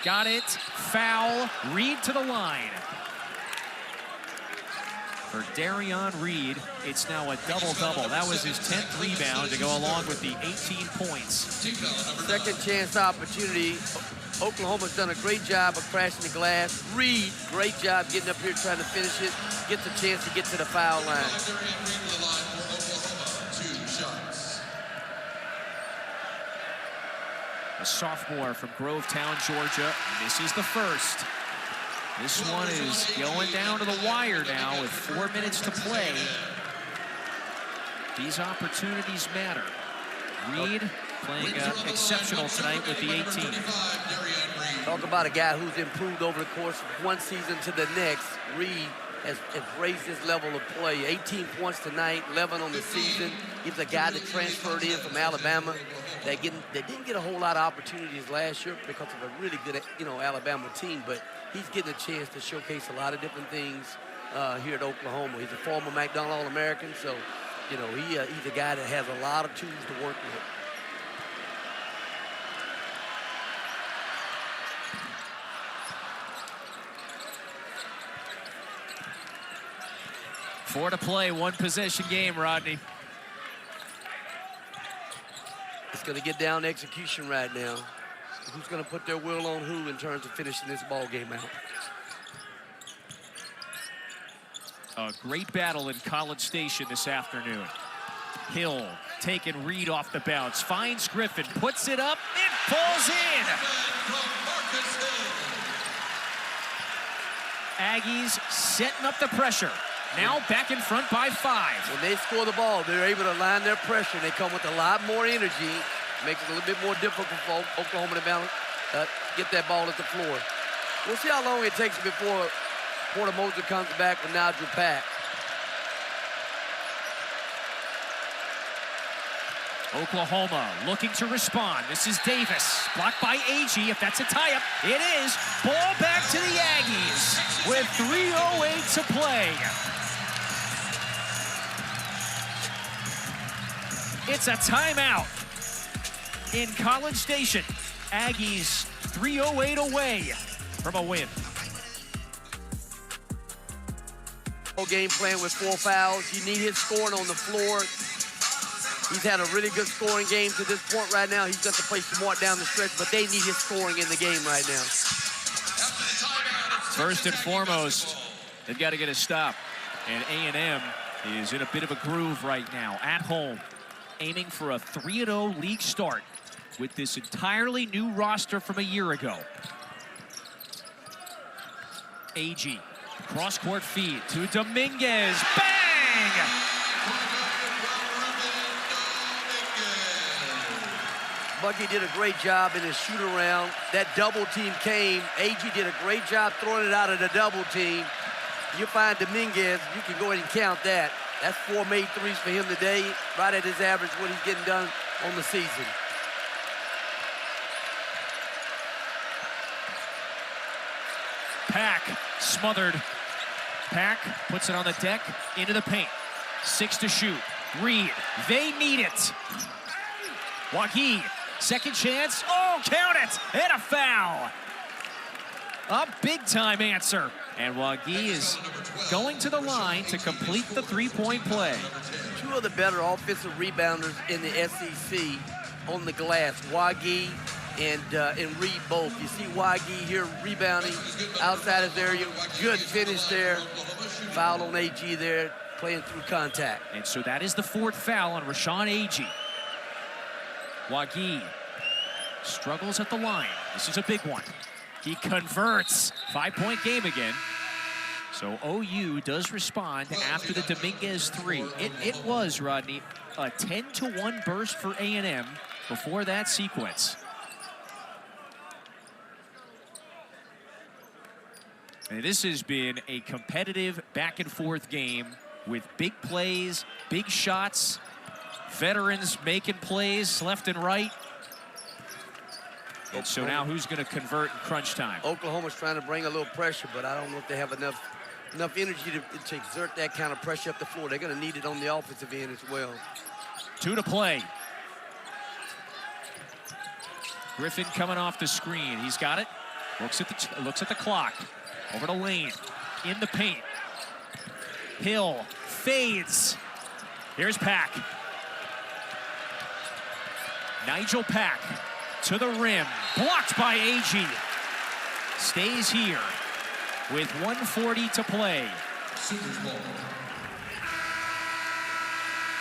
got it. Foul. Reed to the line. For Darion Reed, it's now a double-double. That was his 10th rebound to go along with the 18 points. Second chance opportunity. Oklahoma's done a great job of crashing the glass. Reed, great job getting up here trying to finish it. Gets a chance to get to the foul line. A sophomore from Grovetown, Georgia, misses the first. This one is going down to the wire now with 4 minutes to play. These opportunities matter. Reed playing exceptional tonight with the 18. Talk about a guy who's improved over the course of one season to the next. Reed has raised his level of play. 18 points tonight, 11 on the season. He's a guy that transferred in from Alabama. They didn't get a whole lot of opportunities last year because of a really good, Alabama team, but he's getting a chance to showcase a lot of different things. here at Oklahoma. He's a former McDonald All-American, so, you know, he's a guy that has a lot of tools to work with. Four to play, one possession game, Rodney. It's going to get down to execution right now. Who's going to put their will on who in terms of finishing this ball game out? A great battle in College Station this afternoon. Hill taking Reed off the bounce, finds Griffin, puts it up, it falls in. Aggies setting up the pressure. Now back in front by 5. When they score the ball, they're able to line their pressure. They come with a lot more energy. Makes it a little bit more difficult for Oklahoma to balance, get that ball at the floor. We'll see how long it takes before Porter Moser comes back with Nigel Pack. Oklahoma looking to respond. This is Davis, blocked by Agee. If that's a tie-up, it is. Ball back to the Aggies with 3:08 to play. It's a timeout in College Station. Aggies 3:08 away from a win. Game plan with 4 fouls. You need his scoring on the floor. He's had a really good scoring game to this point right now. He's got to play smart down the stretch, but they need his scoring in the game right now. First and foremost, they've got to get a stop. And A&M is in a bit of a groove right now at home, aiming for a 3-0 league start with this entirely new roster from a year ago. Agee, cross-court feed to Dominguez. Bang! Bucky did a great job in his shoot-around. That double team came. Agee did a great job throwing it out of the double team. You find Dominguez, you can go ahead and count that. That's 4 made threes for him today, right at his average, what he's getting done on the season. Pack smothered. Pack puts it on the deck, into the paint. 6 to shoot. Reed, they need it. Aggies, second chance. Oh, count it! And a foul. A big-time answer. And Aggies is going to the line to complete the three-point play. 2 of the better offensive rebounders in the SEC on the glass, Aggies and Reed both. You see Aggies here rebounding outside his area. Good finish there. Foul on Agee there, playing through contact. And so that is the 4th foul on Rashawn Agee. Aggies struggles at the line. This is a big one. He converts. 5-point game again. So OU does respond after the Dominguez 3. It was, Rodney, a 10-1 burst for A&M before that sequence. And this has been a competitive back-and-forth game with big plays, big shots, veterans making plays left and right. And so now who's going to convert in crunch time? Oklahoma's trying to bring a little pressure, but I don't know if they have enough energy to exert that kind of pressure up the floor. They're going to need it on the offensive end as well. 2 to play. Griffin coming off the screen. He's got it. Looks at the clock. Over to Lane. In the paint. Hill fades. Here's Pack. Nigel Pack to the rim. Blocked by Agee. Stays here with 1:40 to play.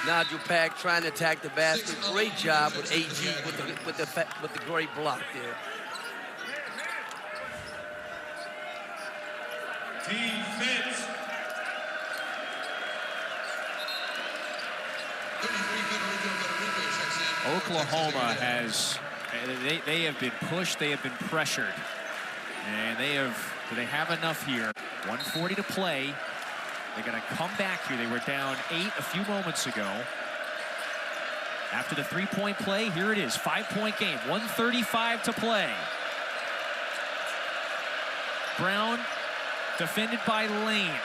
Nigel Pack trying to attack the basket. Great job with Agee with the great block there. Defense. Oklahoma has, they have been pushed, they have been pressured. And do they have enough here? 1:40 to play. They're gonna come back here. They were down 8 a few moments ago. After the 3-point play, here it is, 5-point game, 1:35 to play. Brown defended by Lane.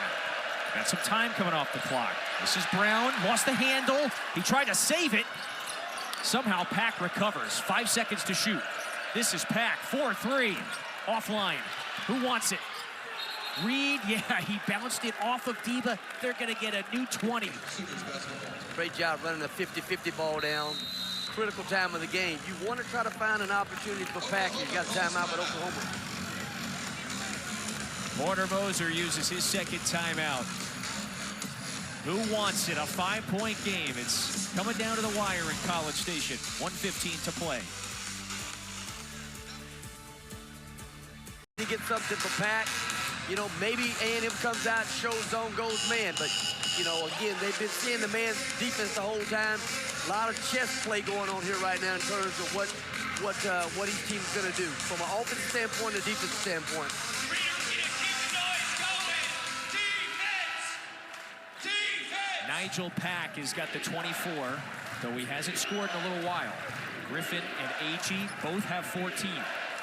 Got some time coming off the clock. This is Brown, lost the handle. He tried to save it. Somehow Pack recovers. 5 seconds to shoot. This is Pack, 4-3, offline. Who wants it? Reed, yeah, he bounced it off of Diva. They're gonna get a new 20. Great job running a 50-50 ball down. Critical time of the game. You want to try to find an opportunity for Pack. You got timeout with Oklahoma. Mortar Moser uses his second timeout. Who wants it? A 5-point game. It's coming down to the wire in College Station. 1:15 to play. He gets something for Pack. You know, maybe A&M comes out, shows zone, goes man. But, you know, again, they've been seeing the man's defense the whole time. A lot of chess play going on here right now in terms of what each team's going to do from an offensive standpoint and a defensive standpoint. Nigel Pack has got the 24, though he hasn't scored in a little while. Griffin and Agee both have 14.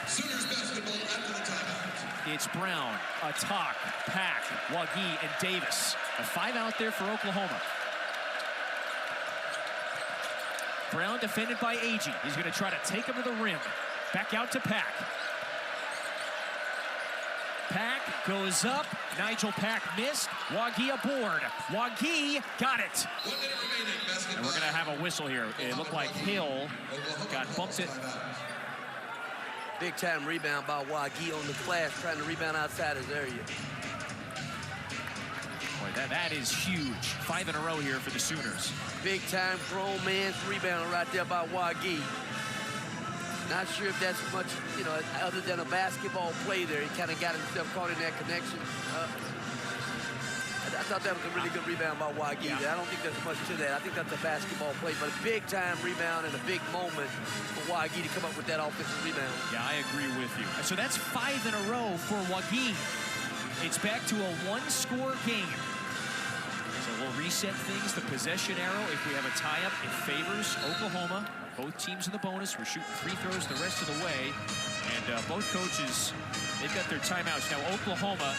Sooners basketball after the timeout. It's Brown, Atak, Pack, Wagee, and Davis. A 5 out there for Oklahoma. Brown defended by Agee. He's going to try to take him to the rim. Back out to Pack. Pack goes up. Nigel Pack missed. Wagee aboard. Wagee got it. 1 minute remaining. Basketball. And we're going to have a whistle here. It looked like Hill got bumped it. Big time rebound by Wagee on the flash, trying to rebound outside his area. Boy, that is huge. 5 in a row here for the Sooners. Big time grown man's rebound right there by Wagee. Not sure if that's much, you know, other than a basketball play there. He kind of got himself caught in that connection. I thought that was a really good rebound by Wagee. Yeah. I don't think there's much to that. I think that's a basketball play, but a big time rebound and a big moment for Wagee to come up with that offensive rebound. Yeah, I agree with you. So that's 5 in a row for Wagee. It's back to a 1-score game. So we'll reset things. The possession arrow, if we have a tie-up, it favors Oklahoma. Both teams in the bonus. We're shooting free throws the rest of the way. And both coaches, they've got their timeouts. Now, Oklahoma,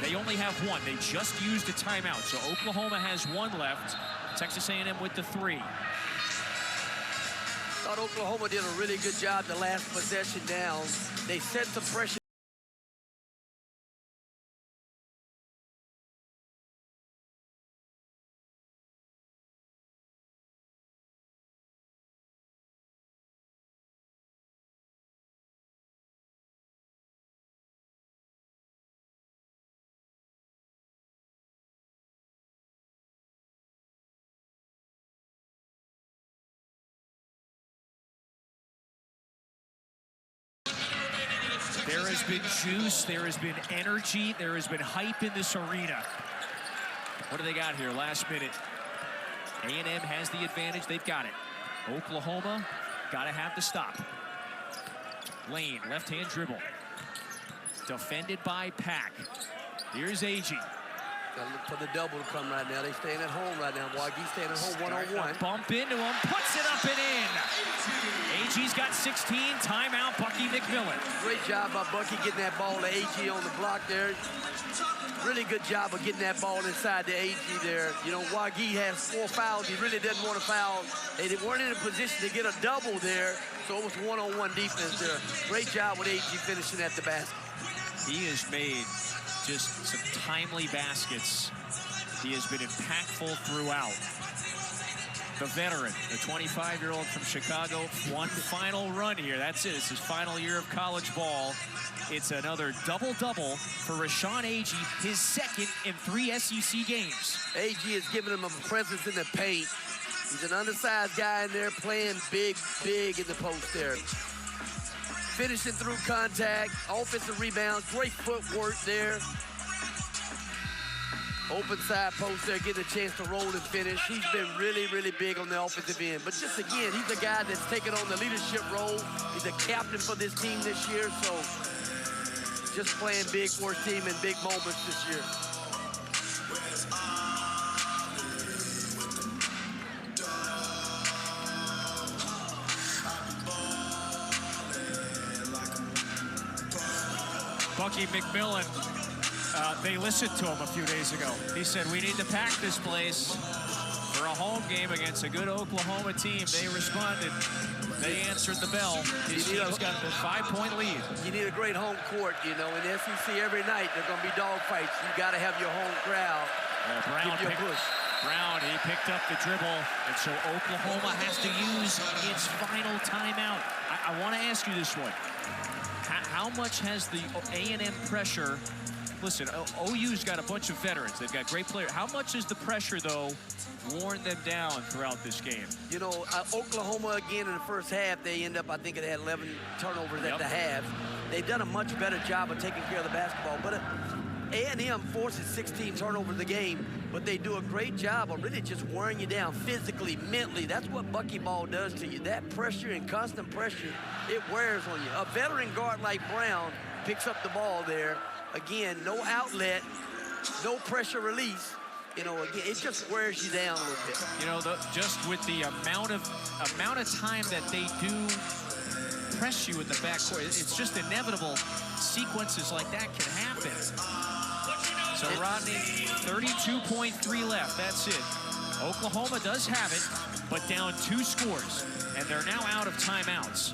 they only have 1. They just used a timeout. So Oklahoma has 1 left. Texas A&M with the 3. Thought Oklahoma did a really good job the last possession down. They set some pressure. There has been juice, there has been energy, there has been hype in this arena. What do they got here? Last minute. A&M has the advantage. They've got it. Oklahoma got to have the stop. Lane, left-hand dribble. Defended by Pack. Here's Agee. Gotta look for the double to come right now. They staying at home right now. Wagee staying at home one-on-one. Bump into him, puts it up and in. Agee's got 16. Timeout, Bucky McMillan. Great job by Bucky getting that ball to Agee on the block there. Really good job of getting that ball inside the Agee there. You know, Wagee has 4 fouls. He really doesn't want to foul. They weren't in a position to get a double there, so it was one-on-one defense there. Great job with Agee finishing at the basket. He has made just some timely baskets. He has been impactful throughout. The veteran, the 25-year-old from Chicago, 1 final run here. That's it. It's his final year of college ball. It's another double-double for Rashawn Agee, his second in 3 SEC games. Agee is giving him a presence in the paint. He's an undersized guy in there playing big in the post there. Finishing through contact, offensive rebounds, great footwork there. Open side post there, getting a chance to roll and finish. He's been really big on the offensive end. But just again, he's a guy that's taken on the leadership role. He's a captain for this team this year, so just playing big for his team in big moments this year. Bucky McMillan, they listened to him a few days ago. He said, we need to pack this place for a home game against a good Oklahoma team. They responded. They answered the bell. His team's got a 5-point lead. You need a great home court, you know. In the SEC every night, there's going to be dog fights. You got to have your home crowd. Brown, he picked up the dribble, and so Oklahoma has to use its final timeout. I want to ask you this one. How much has the A&M pressure, listen, OU's got a bunch of veterans. They've got great players. How much is the pressure, though, worn them down throughout this game? You know, Oklahoma, again, in the first half, they end up, I think they had 11 turnovers at the half. They've done a much better job of taking care of the basketball. But A&M forces 16 turnovers a game, but they do a great job of really just wearing you down physically, mentally. That's what buckyball does to you. That pressure and constant pressure, it wears on you. A veteran guard like Brown picks up the ball there. Again, no outlet, no pressure release. You know, again, it just wears you down a little bit. You know, just with the amount of time that they do press you in the backcourt, it's just inevitable. Sequences like that can happen. So Rodney, 32.3 left. That's it. Oklahoma does have it, but down 2 scores, and they're now out of timeouts.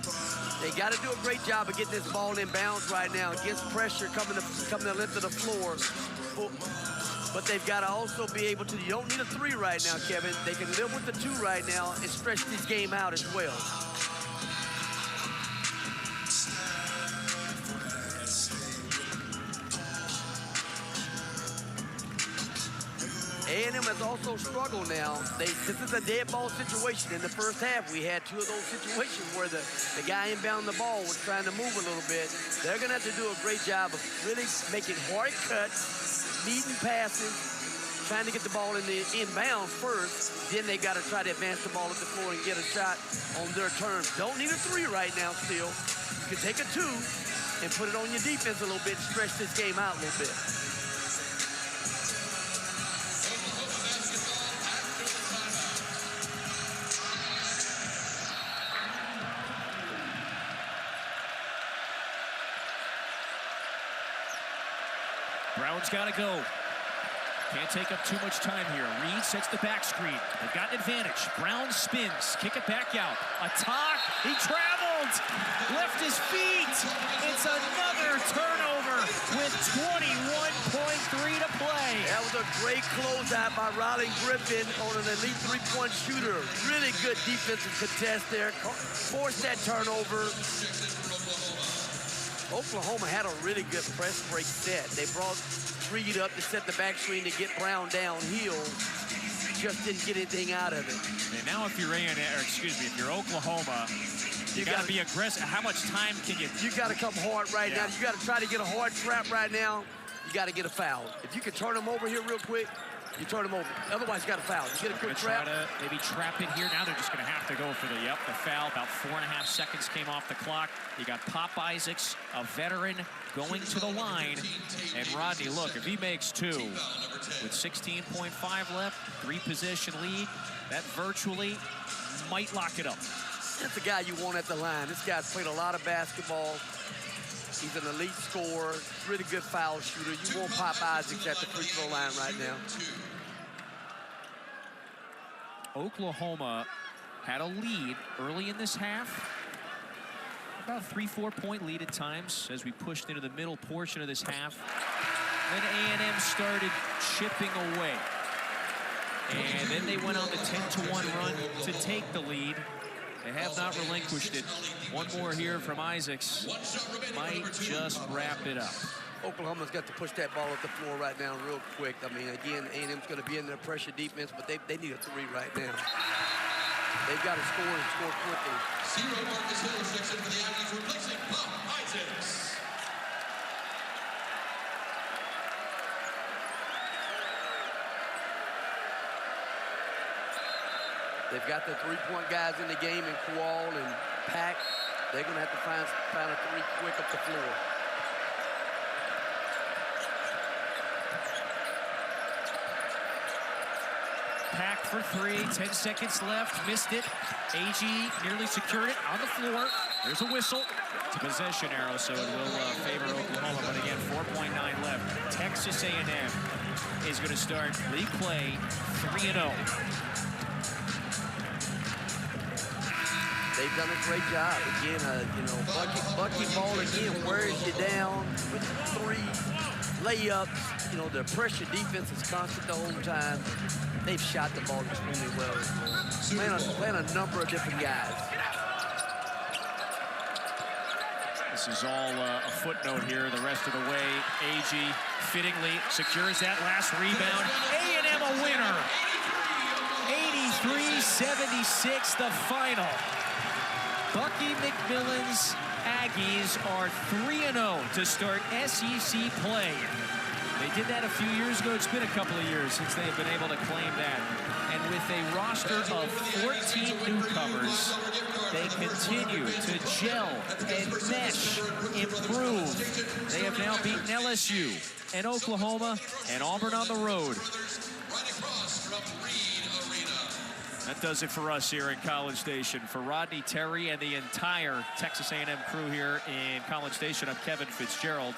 They got to do a great job of getting this ball in bounds right now against pressure coming to length of the floor. But they've got to also be able to, you don't need a 3 right now, Kevin. They can live with the 2 right now and stretch this game out as well. A&M has also struggled now. This is a dead ball situation. In the first half, we had 2 of those situations where the guy inbound the ball was trying to move a little bit. They're going to have to do a great job of really making hard cuts, leading passes, trying to get the ball in the inbound first. Then they got to try to advance the ball at the floor and get a shot on their terms. Don't need a 3 right now still. You can take a 2 and put it on your defense a little bit, stretch this game out a little bit. Brown's got to go. Can't take up too much time here. Reed sets the back screen. They've got an advantage. Brown spins. Kick it back out. A talk. He traveled. Left his feet. It's another turnover with 21.3 to play. That was a great closeout by Riley Griffin on an elite 3-point shooter. Really good defensive contest there. Forced that turnover. Oklahoma had a really good press break set. They brought Reed up to set the back screen to get Brown downhill. Just didn't get anything out of it. And now if you're if you're Oklahoma, you got to be aggressive. How much time can you? You got to come hard right now. You got to try to get a hard trap right now. You got to get a foul. If you can turn them over here real quick, you turn them over. Otherwise, you got a foul. You get a quick trap. Try to maybe trap it here. Now they're just going to have to go for the foul. About 4.5 seconds came off the clock. You got Pop Isaacs, a veteran, going to the line. And Rodney, look, if he makes 2 with 16.5 left, 3-possession lead, that virtually might lock it up. That's the guy you want at the line. This guy's played a lot of basketball. He's an elite scorer, really good foul shooter. You want Pop Isaacs at the free throw line right now. Oklahoma had a lead early in this half. About a 3-4 point lead at times as we pushed into the middle portion of this half. Then A&M started chipping away. And then they went on the 10-1 run to take the lead. They have not relinquished it. One more here from Isaacs. Might just wrap it up. Oklahoma's got to push that ball at the floor right now real quick. I mean, again, A&M's going to be in their pressure defense, but they need a 3 right now. They've got to score and score quickly. Zero Marcus Hill checks in for the Aggies, replacing Pop Isaacs. They've got the 3-point guys in the game in Kowal and Pack. They're going to have to find a 3 quick up the floor. Pack for three, 10 seconds left, missed it. Aggie nearly secured it on the floor. There's a whistle. It's a possession arrow, so it will favor Oklahoma, but again, 4.9 left. Texas A&M is going to start league play 3-0. They've done a great job. Again, you know, bucket ball again wears you down with threes, layups. You know, the pressure defense is constant the whole time. They've shot the ball extremely well. Playing a number of different guys. This is all a footnote here the rest of the way. Aggie fittingly secures that last rebound. A&M a winner. 83-76 the final. Bucky McMillan's Aggies are 3-0 to start SEC play. They did that a few years ago. It's been a couple of years since they have been able to claim that. And with a roster of 14 newcomers, they continue to gel and mesh, improve. They have now beaten LSU and Oklahoma and Auburn on the road. That does it for us here in College Station. For Rodney Terry and the entire Texas A&M crew here in College Station, I'm Kevin Fitzgerald.